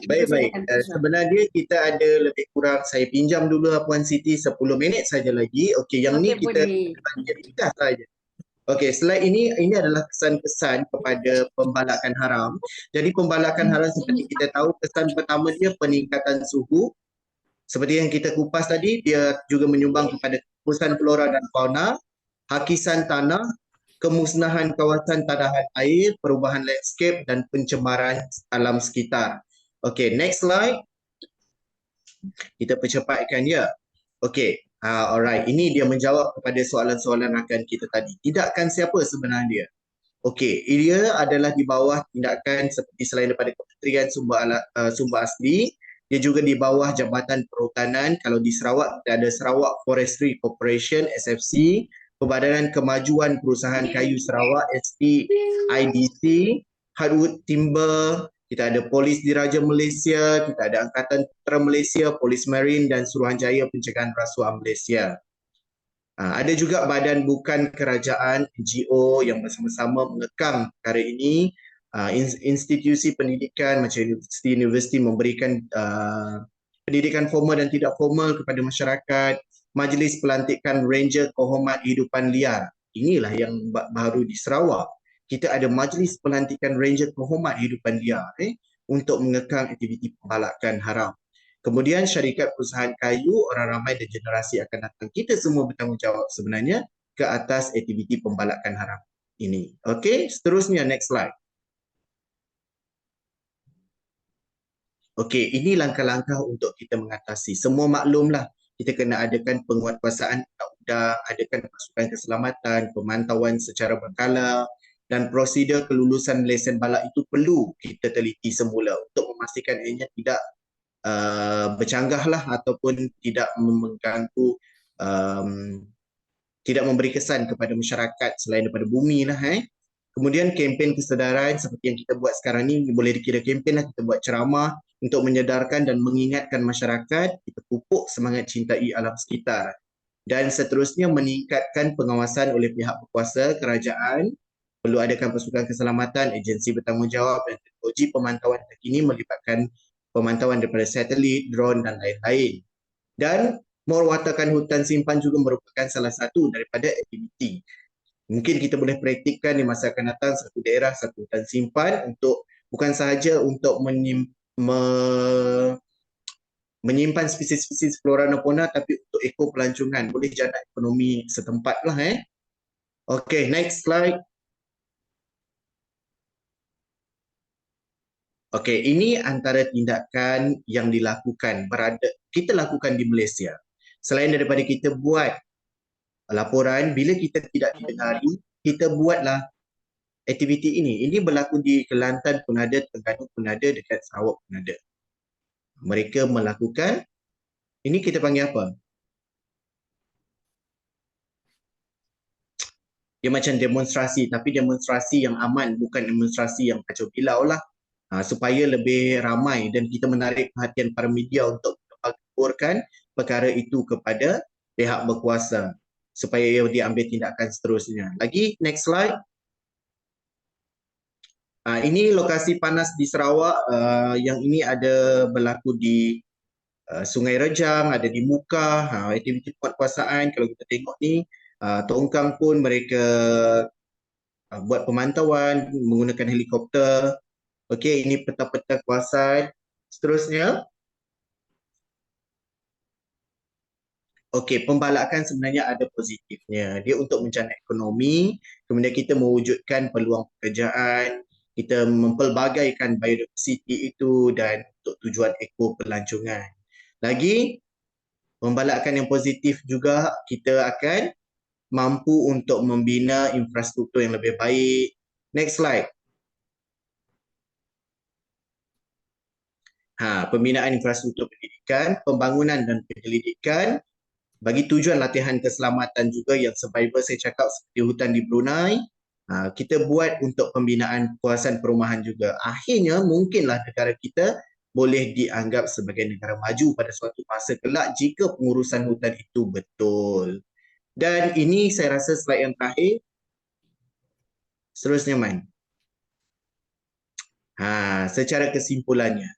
Baik. Sebenarnya kita ada lebih kurang, saya pinjam dulu Puan Siti 10 minit saja lagi. Okey, yang ni kita ringkas saja. Okey, slide ini adalah kesan-kesan kepada pembalakan haram. Jadi pembalakan haram seperti kita tahu, kesan pertama dia peningkatan suhu. Seperti yang kita kupas tadi, dia juga menyumbang kepada kepunahan flora dan fauna, hakisan tanah, kemusnahan kawasan tadahan air, perubahan landscape dan pencemaran alam sekitar. Okey, next slide. Kita percepatkan ya. Okey, alright. Ini dia menjawab kepada soalan-soalan rakan kita tadi. Tindakan siapa sebenarnya? Okey, ia adalah di bawah tindakan seperti selain daripada Kementerian Sumber Asli, dia juga di bawah Jabatan Perhutanan. Kalau di Sarawak, kita ada Sarawak Forestry Corporation, SFC, Perbadanan Kemajuan Perusahaan Kayu Sarawak, SPIDC, Hardwood Timber, kita ada Polis Diraja Malaysia, kita ada Angkatan Tentera Malaysia, Polis Marine dan Suruhanjaya Pencegahan Rasuah Malaysia. Ada juga badan bukan kerajaan, NGO yang bersama-sama mengekang perkara ini. Institusi pendidikan macam universiti memberikan pendidikan formal dan tidak formal kepada masyarakat. Majlis Pelantikan Ranger Kehormat Hidupan Liar. Inilah yang baru di Sarawak. Kita ada Majlis Pelantikan Ranger Kehormat Hidupan Liar. untuk mengekang aktiviti pembalakan haram. Kemudian syarikat perusahaan kayu, orang ramai dan generasi akan datang. Kita semua bertanggungjawab sebenarnya ke atas aktiviti pembalakan haram ini. Okey, seterusnya next slide. Okey, ini langkah-langkah untuk kita mengatasi. Semua maklumlah, kita kena adakan penguatkuasaan undang-undang, adakan pasukan keselamatan, pemantauan secara berkala dan prosedur kelulusan lesen balak itu perlu kita teliti semula untuk memastikan ianya tidak bercanggah lah ataupun tidak mengganggu, tidak memberi kesan kepada masyarakat selain daripada bumi lah. Kemudian kempen kesedaran seperti yang kita buat sekarang ni, boleh dikira kempen lah, kita buat ceramah untuk menyedarkan dan mengingatkan masyarakat, kita pupuk semangat cintai alam sekitar. Dan seterusnya meningkatkan pengawasan oleh pihak berkuasa, kerajaan, perlu adakan pasukan keselamatan, agensi bertanggungjawab dan teknologi pemantauan terkini melibatkan pemantauan daripada satelit, drone dan lain-lain. Dan merawatakan hutan simpan juga merupakan salah satu daripada aktiviti. Mungkin kita boleh praktikkan di masa akan datang satu daerah, satu hutan simpan untuk bukan sahaja untuk menyimpan spesies-spesies flora dan fauna tapi untuk ekopelancongan, boleh jana ekonomi setempat lah. Okay, next slide. Okey, ini antara tindakan yang dilakukan, kita lakukan di Malaysia. Selain daripada kita buat laporan, bila kita tidak didengari, kita buatlah aktiviti ini. Ini berlaku di Kelantan pun ada, Terengganu pun ada, dekat Sarawak pun ada. Mereka melakukan, ini kita panggil apa? Dia macam demonstrasi, tapi demonstrasi yang aman, bukan demonstrasi yang kacau bilau lah. Supaya lebih ramai dan kita menarik perhatian para media untuk melaporkan perkara itu kepada pihak berkuasa supaya ia diambil tindakan seterusnya. Lagi, next slide. Ini lokasi panas di Sarawak, yang ini ada berlaku di Sungai Rejang, ada di Muka, aktiviti penguatkuasaan. Kalau kita tengok ni, Tongkang pun mereka buat pemantauan menggunakan helikopter. Okey, ini peta-peta kawasan. Seterusnya. Okey, pembalakan sebenarnya ada positifnya. Dia untuk menjana ekonomi, kemudian kita mewujudkan peluang pekerjaan, kita mempelbagaikan biodiversiti itu dan untuk tujuan ekopelancongan. Lagi, pembalakan yang positif juga kita akan mampu untuk membina infrastruktur yang lebih baik. Next slide. Pembinaan infrastruktur pendidikan, pembangunan dan penyelidikan bagi tujuan latihan keselamatan juga yang survivor saya cakap seperti hutan di Brunei, kita buat untuk pembinaan kawasan perumahan juga. Akhirnya mungkinlah negara kita boleh dianggap sebagai negara maju pada suatu masa kelak jika pengurusan hutan itu betul. Dan ini saya rasa slide yang terakhir. Seterusnya Man. Secara kesimpulannya,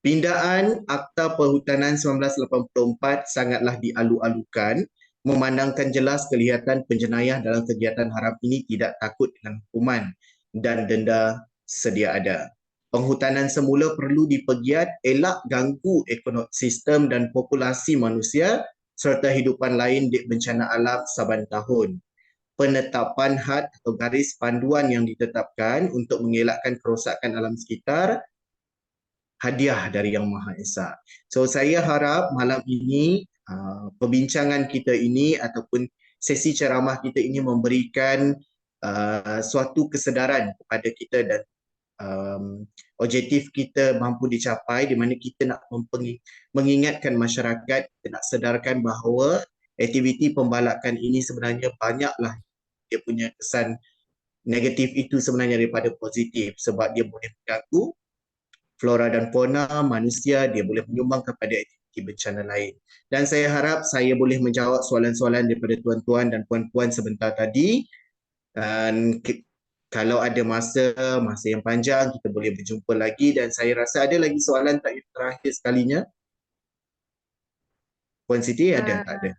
pindaan Akta Perhutanan 1984 sangatlah dialu-alukan, memandangkan jelas kelihatan penjenayah dalam kegiatan haram ini tidak takut dengan hukuman dan denda sedia ada. Penghutanan semula perlu dipegiat, elak ganggu ekonomi sistem dan populasi manusia serta hidupan lain di bencana alam saban tahun. Penetapan had atau garis panduan yang ditetapkan untuk mengelakkan kerosakan alam sekitar hadiah dari Yang Maha Esa. So saya harap malam ini perbincangan kita ini ataupun sesi ceramah kita ini memberikan suatu kesedaran kepada kita dan objektif kita mampu dicapai di mana kita nak mengingatkan masyarakat, kita nak sedarkan bahawa aktiviti pembalakan ini sebenarnya banyaklah dia punya kesan negatif itu sebenarnya daripada positif sebab dia boleh mengganggu flora dan fauna manusia, dia boleh menyumbang kepada aktiviti bencana lain. Dan saya harap saya boleh menjawab soalan-soalan daripada tuan-tuan dan puan-puan sebentar tadi. Dan kalau ada masa yang panjang, kita boleh berjumpa lagi. Dan saya rasa ada lagi soalan terakhir sekalinya. Puan Siti ada? Tak ada?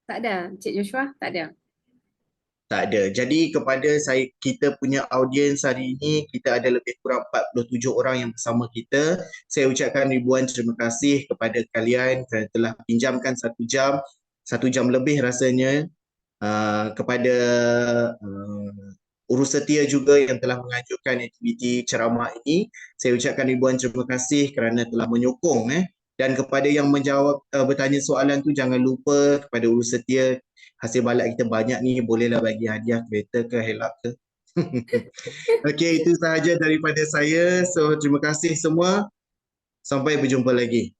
Tak ada, Cik Joshua, tak ada. Tak ada. Jadi kepada kita punya audiens hari ini, kita ada lebih kurang 47 orang yang bersama kita. Saya ucapkan ribuan terima kasih kepada kalian kerana telah pinjamkan 1 jam lebih rasanya, kepada Urus Setia juga yang telah mengajukan aktiviti ceramah ini. Saya ucapkan ribuan terima kasih kerana telah menyokong. Dan kepada yang menjawab, bertanya soalan tu, jangan lupa kepada Urus Setia, hasil balak kita banyak ni, bolehlah bagi hadiah kereta ke helak ke. Okey, itu sahaja daripada saya. So, terima kasih semua. Sampai berjumpa lagi.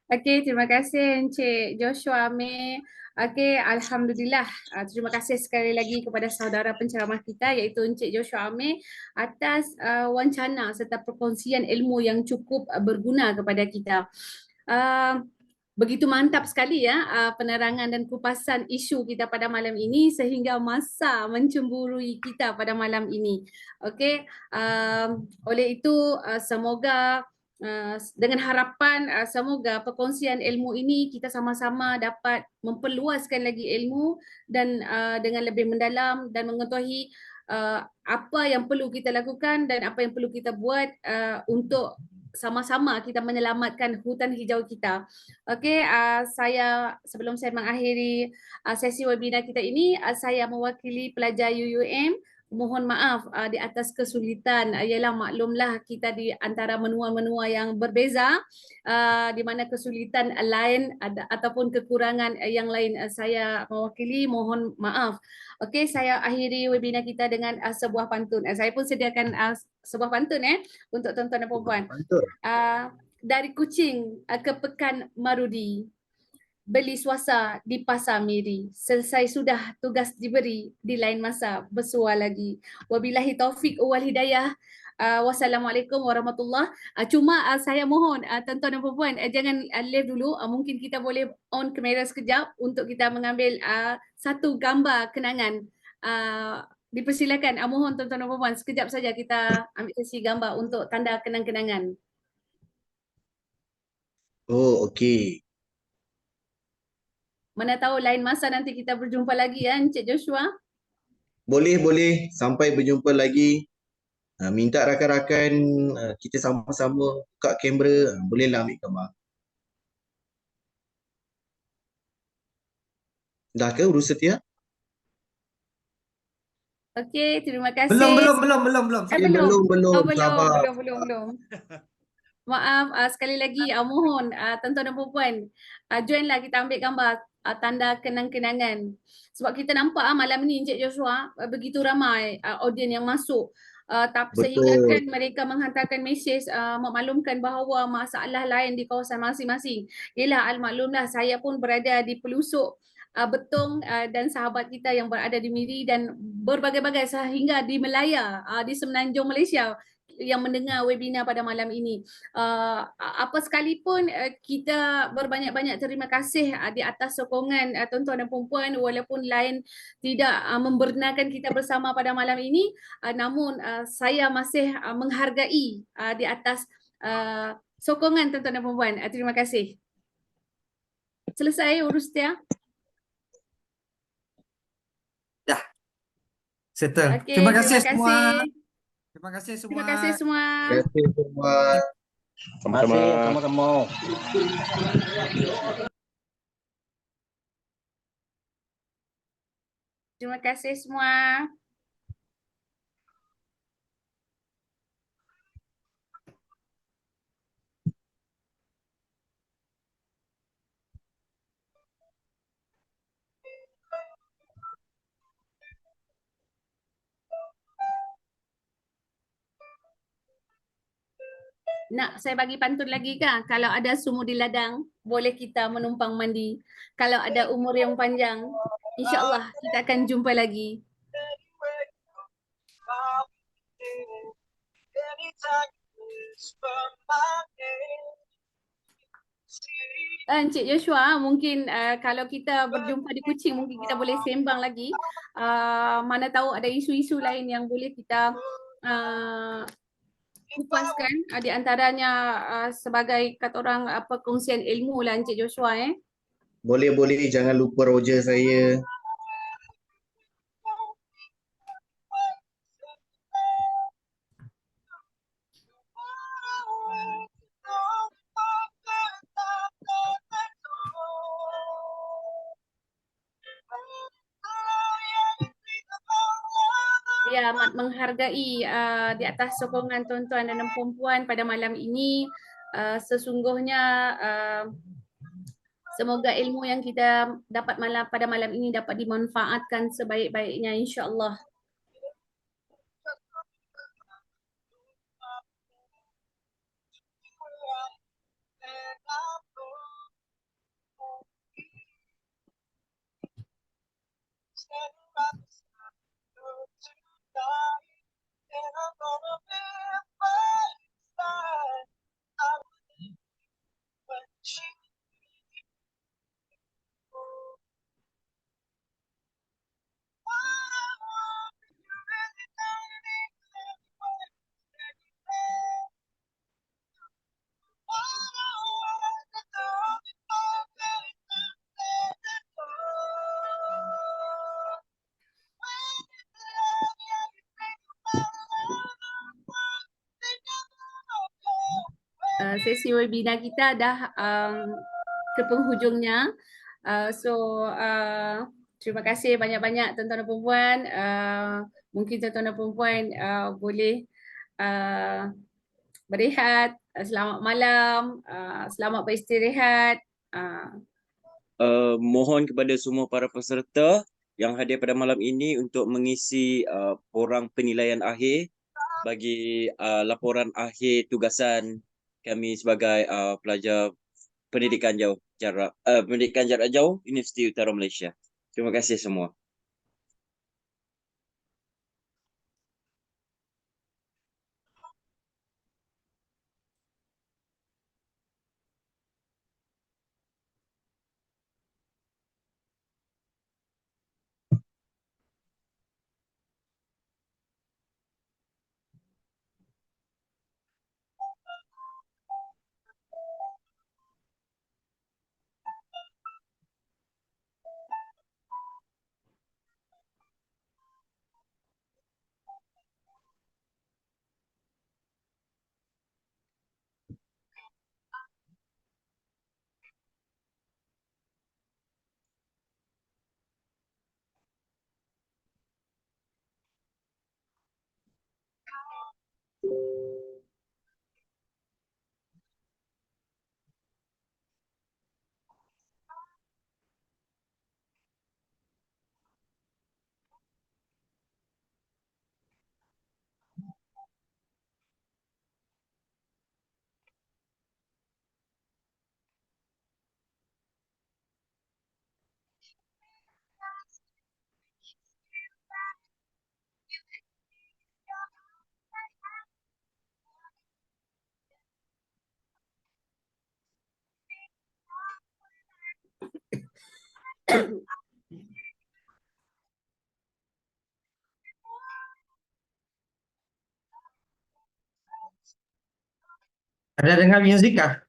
Okey, terima kasih Encik Joshua Amir. Okey, Alhamdulillah. Terima kasih sekali lagi kepada saudara penceramah kita iaitu Encik Joshua Amir atas wancana serta perkongsian ilmu yang cukup berguna kepada kita. Begitu mantap sekali ya penerangan dan kupasan isu kita pada malam ini sehingga masa mencemburui kita pada malam ini. Okey, oleh itu semoga dengan harapan semoga perkongsian ilmu ini kita sama-sama dapat memperluaskan lagi ilmu dan dengan lebih mendalam dan mengetahui apa yang perlu kita lakukan dan apa yang perlu kita buat untuk sama-sama kita menyelamatkan hutan hijau kita. Okey, sebelum saya mengakhiri sesi webinar kita ini, saya mewakili pelajar UUM mohon maaf di atas kesulitan. Ialah maklumlah kita di antara menua-menua yang berbeza, di mana kesulitan lain ataupun kekurangan yang lain saya mewakili, mohon maaf. Okey, saya akhiri webinar kita dengan sebuah pantun. Saya pun sediakan sebuah pantun untuk tuan-tuan dan puan-puan. Dari Kuching ke Pekan Marudi, beli swasta di Pasar Miri. Selesai sudah tugas diberi, di lain masa bersua lagi. Wabillahi taufik wal hidayah. Wassalamualaikum warahmatullahi. Cuma saya mohon tuan-tuan dan puan-puan jangan live dulu. Mungkin kita boleh on kamera sekejap untuk kita mengambil satu gambar kenangan. Dipersilakan, mohon tuan-tuan dan puan-puan sekejap saja kita ambil sesi gambar untuk tanda kenang-kenangan. Oh, okey. Mana tahu lain masa nanti kita berjumpa lagi ya Encik Joshua. Boleh. Sampai berjumpa lagi. Minta rakan-rakan kita sama-sama buka kamera, bolehlah ambil gambar. Dah ke Urus Setia? Okey, terima kasih. Belum. Belum. Maaf sekali lagi mohon tuan-tuan dan puan-puan joinlah kita ambil gambar tanda kenang-kenangan. Sebab kita nampak malam ni Encik Joshua begitu ramai audien yang masuk. Sehingga kan mereka menghantarkan mesej memaklumkan bahawa masalah lain di kawasan masing-masing. Yelah, almaklumlah saya pun berada di pelusuk Betong dan sahabat kita yang berada di Miri dan berbagai-bagai sehingga di Melaya, di Semenanjung Malaysia yang mendengar webinar pada malam ini. Apa sekalipun kita berbanyak-banyak terima kasih di atas sokongan tuan-tuan dan puan-puan walaupun lain tidak membenarkan kita bersama pada malam ini, namun saya masih menghargai di atas sokongan tuan-tuan dan puan-puan. Terima kasih. Selesai Urus Setia? Dah. Settle. Okay, Terima kasih semua. Terima kasih semua. Sama-sama. Terima kasih semua. Nak saya bagi pantun lagi kah? Kalau ada sumur di ladang, boleh kita menumpang mandi. Kalau ada umur yang panjang, insya-Allah kita akan jumpa lagi. Encik Joshua, mungkin kalau kita berjumpa di Kuching, mungkin kita boleh sembang lagi. Mana tahu ada isu-isu lain yang boleh kita kupaskan, di antaranya sebagai kata orang perkongsian ilmu lah Encik Joshua. Boleh, jangan lupa Roger saya. Ya, amat menghargai di atas sokongan tuan-tuan dan puan-puan pada malam ini. Sesungguhnya semoga ilmu yang kita dapat pada malam ini dapat dimanfaatkan sebaik-baiknya, insya-Allah. Sesi webinar kita dah ke penghujungnya. Terima kasih banyak-banyak tuan-tuan dan puan-puan. Mungkin tuan-tuan dan puan-puan boleh berehat. Selamat malam. Selamat beristirahat. Mohon kepada semua para peserta yang hadir pada malam ini untuk mengisi borang penilaian akhir bagi laporan akhir tugasan kami sebagai pelajar pendidikan jarak jauh Universiti Utara Malaysia. Terima kasih semua. Ada dengar muzik kah?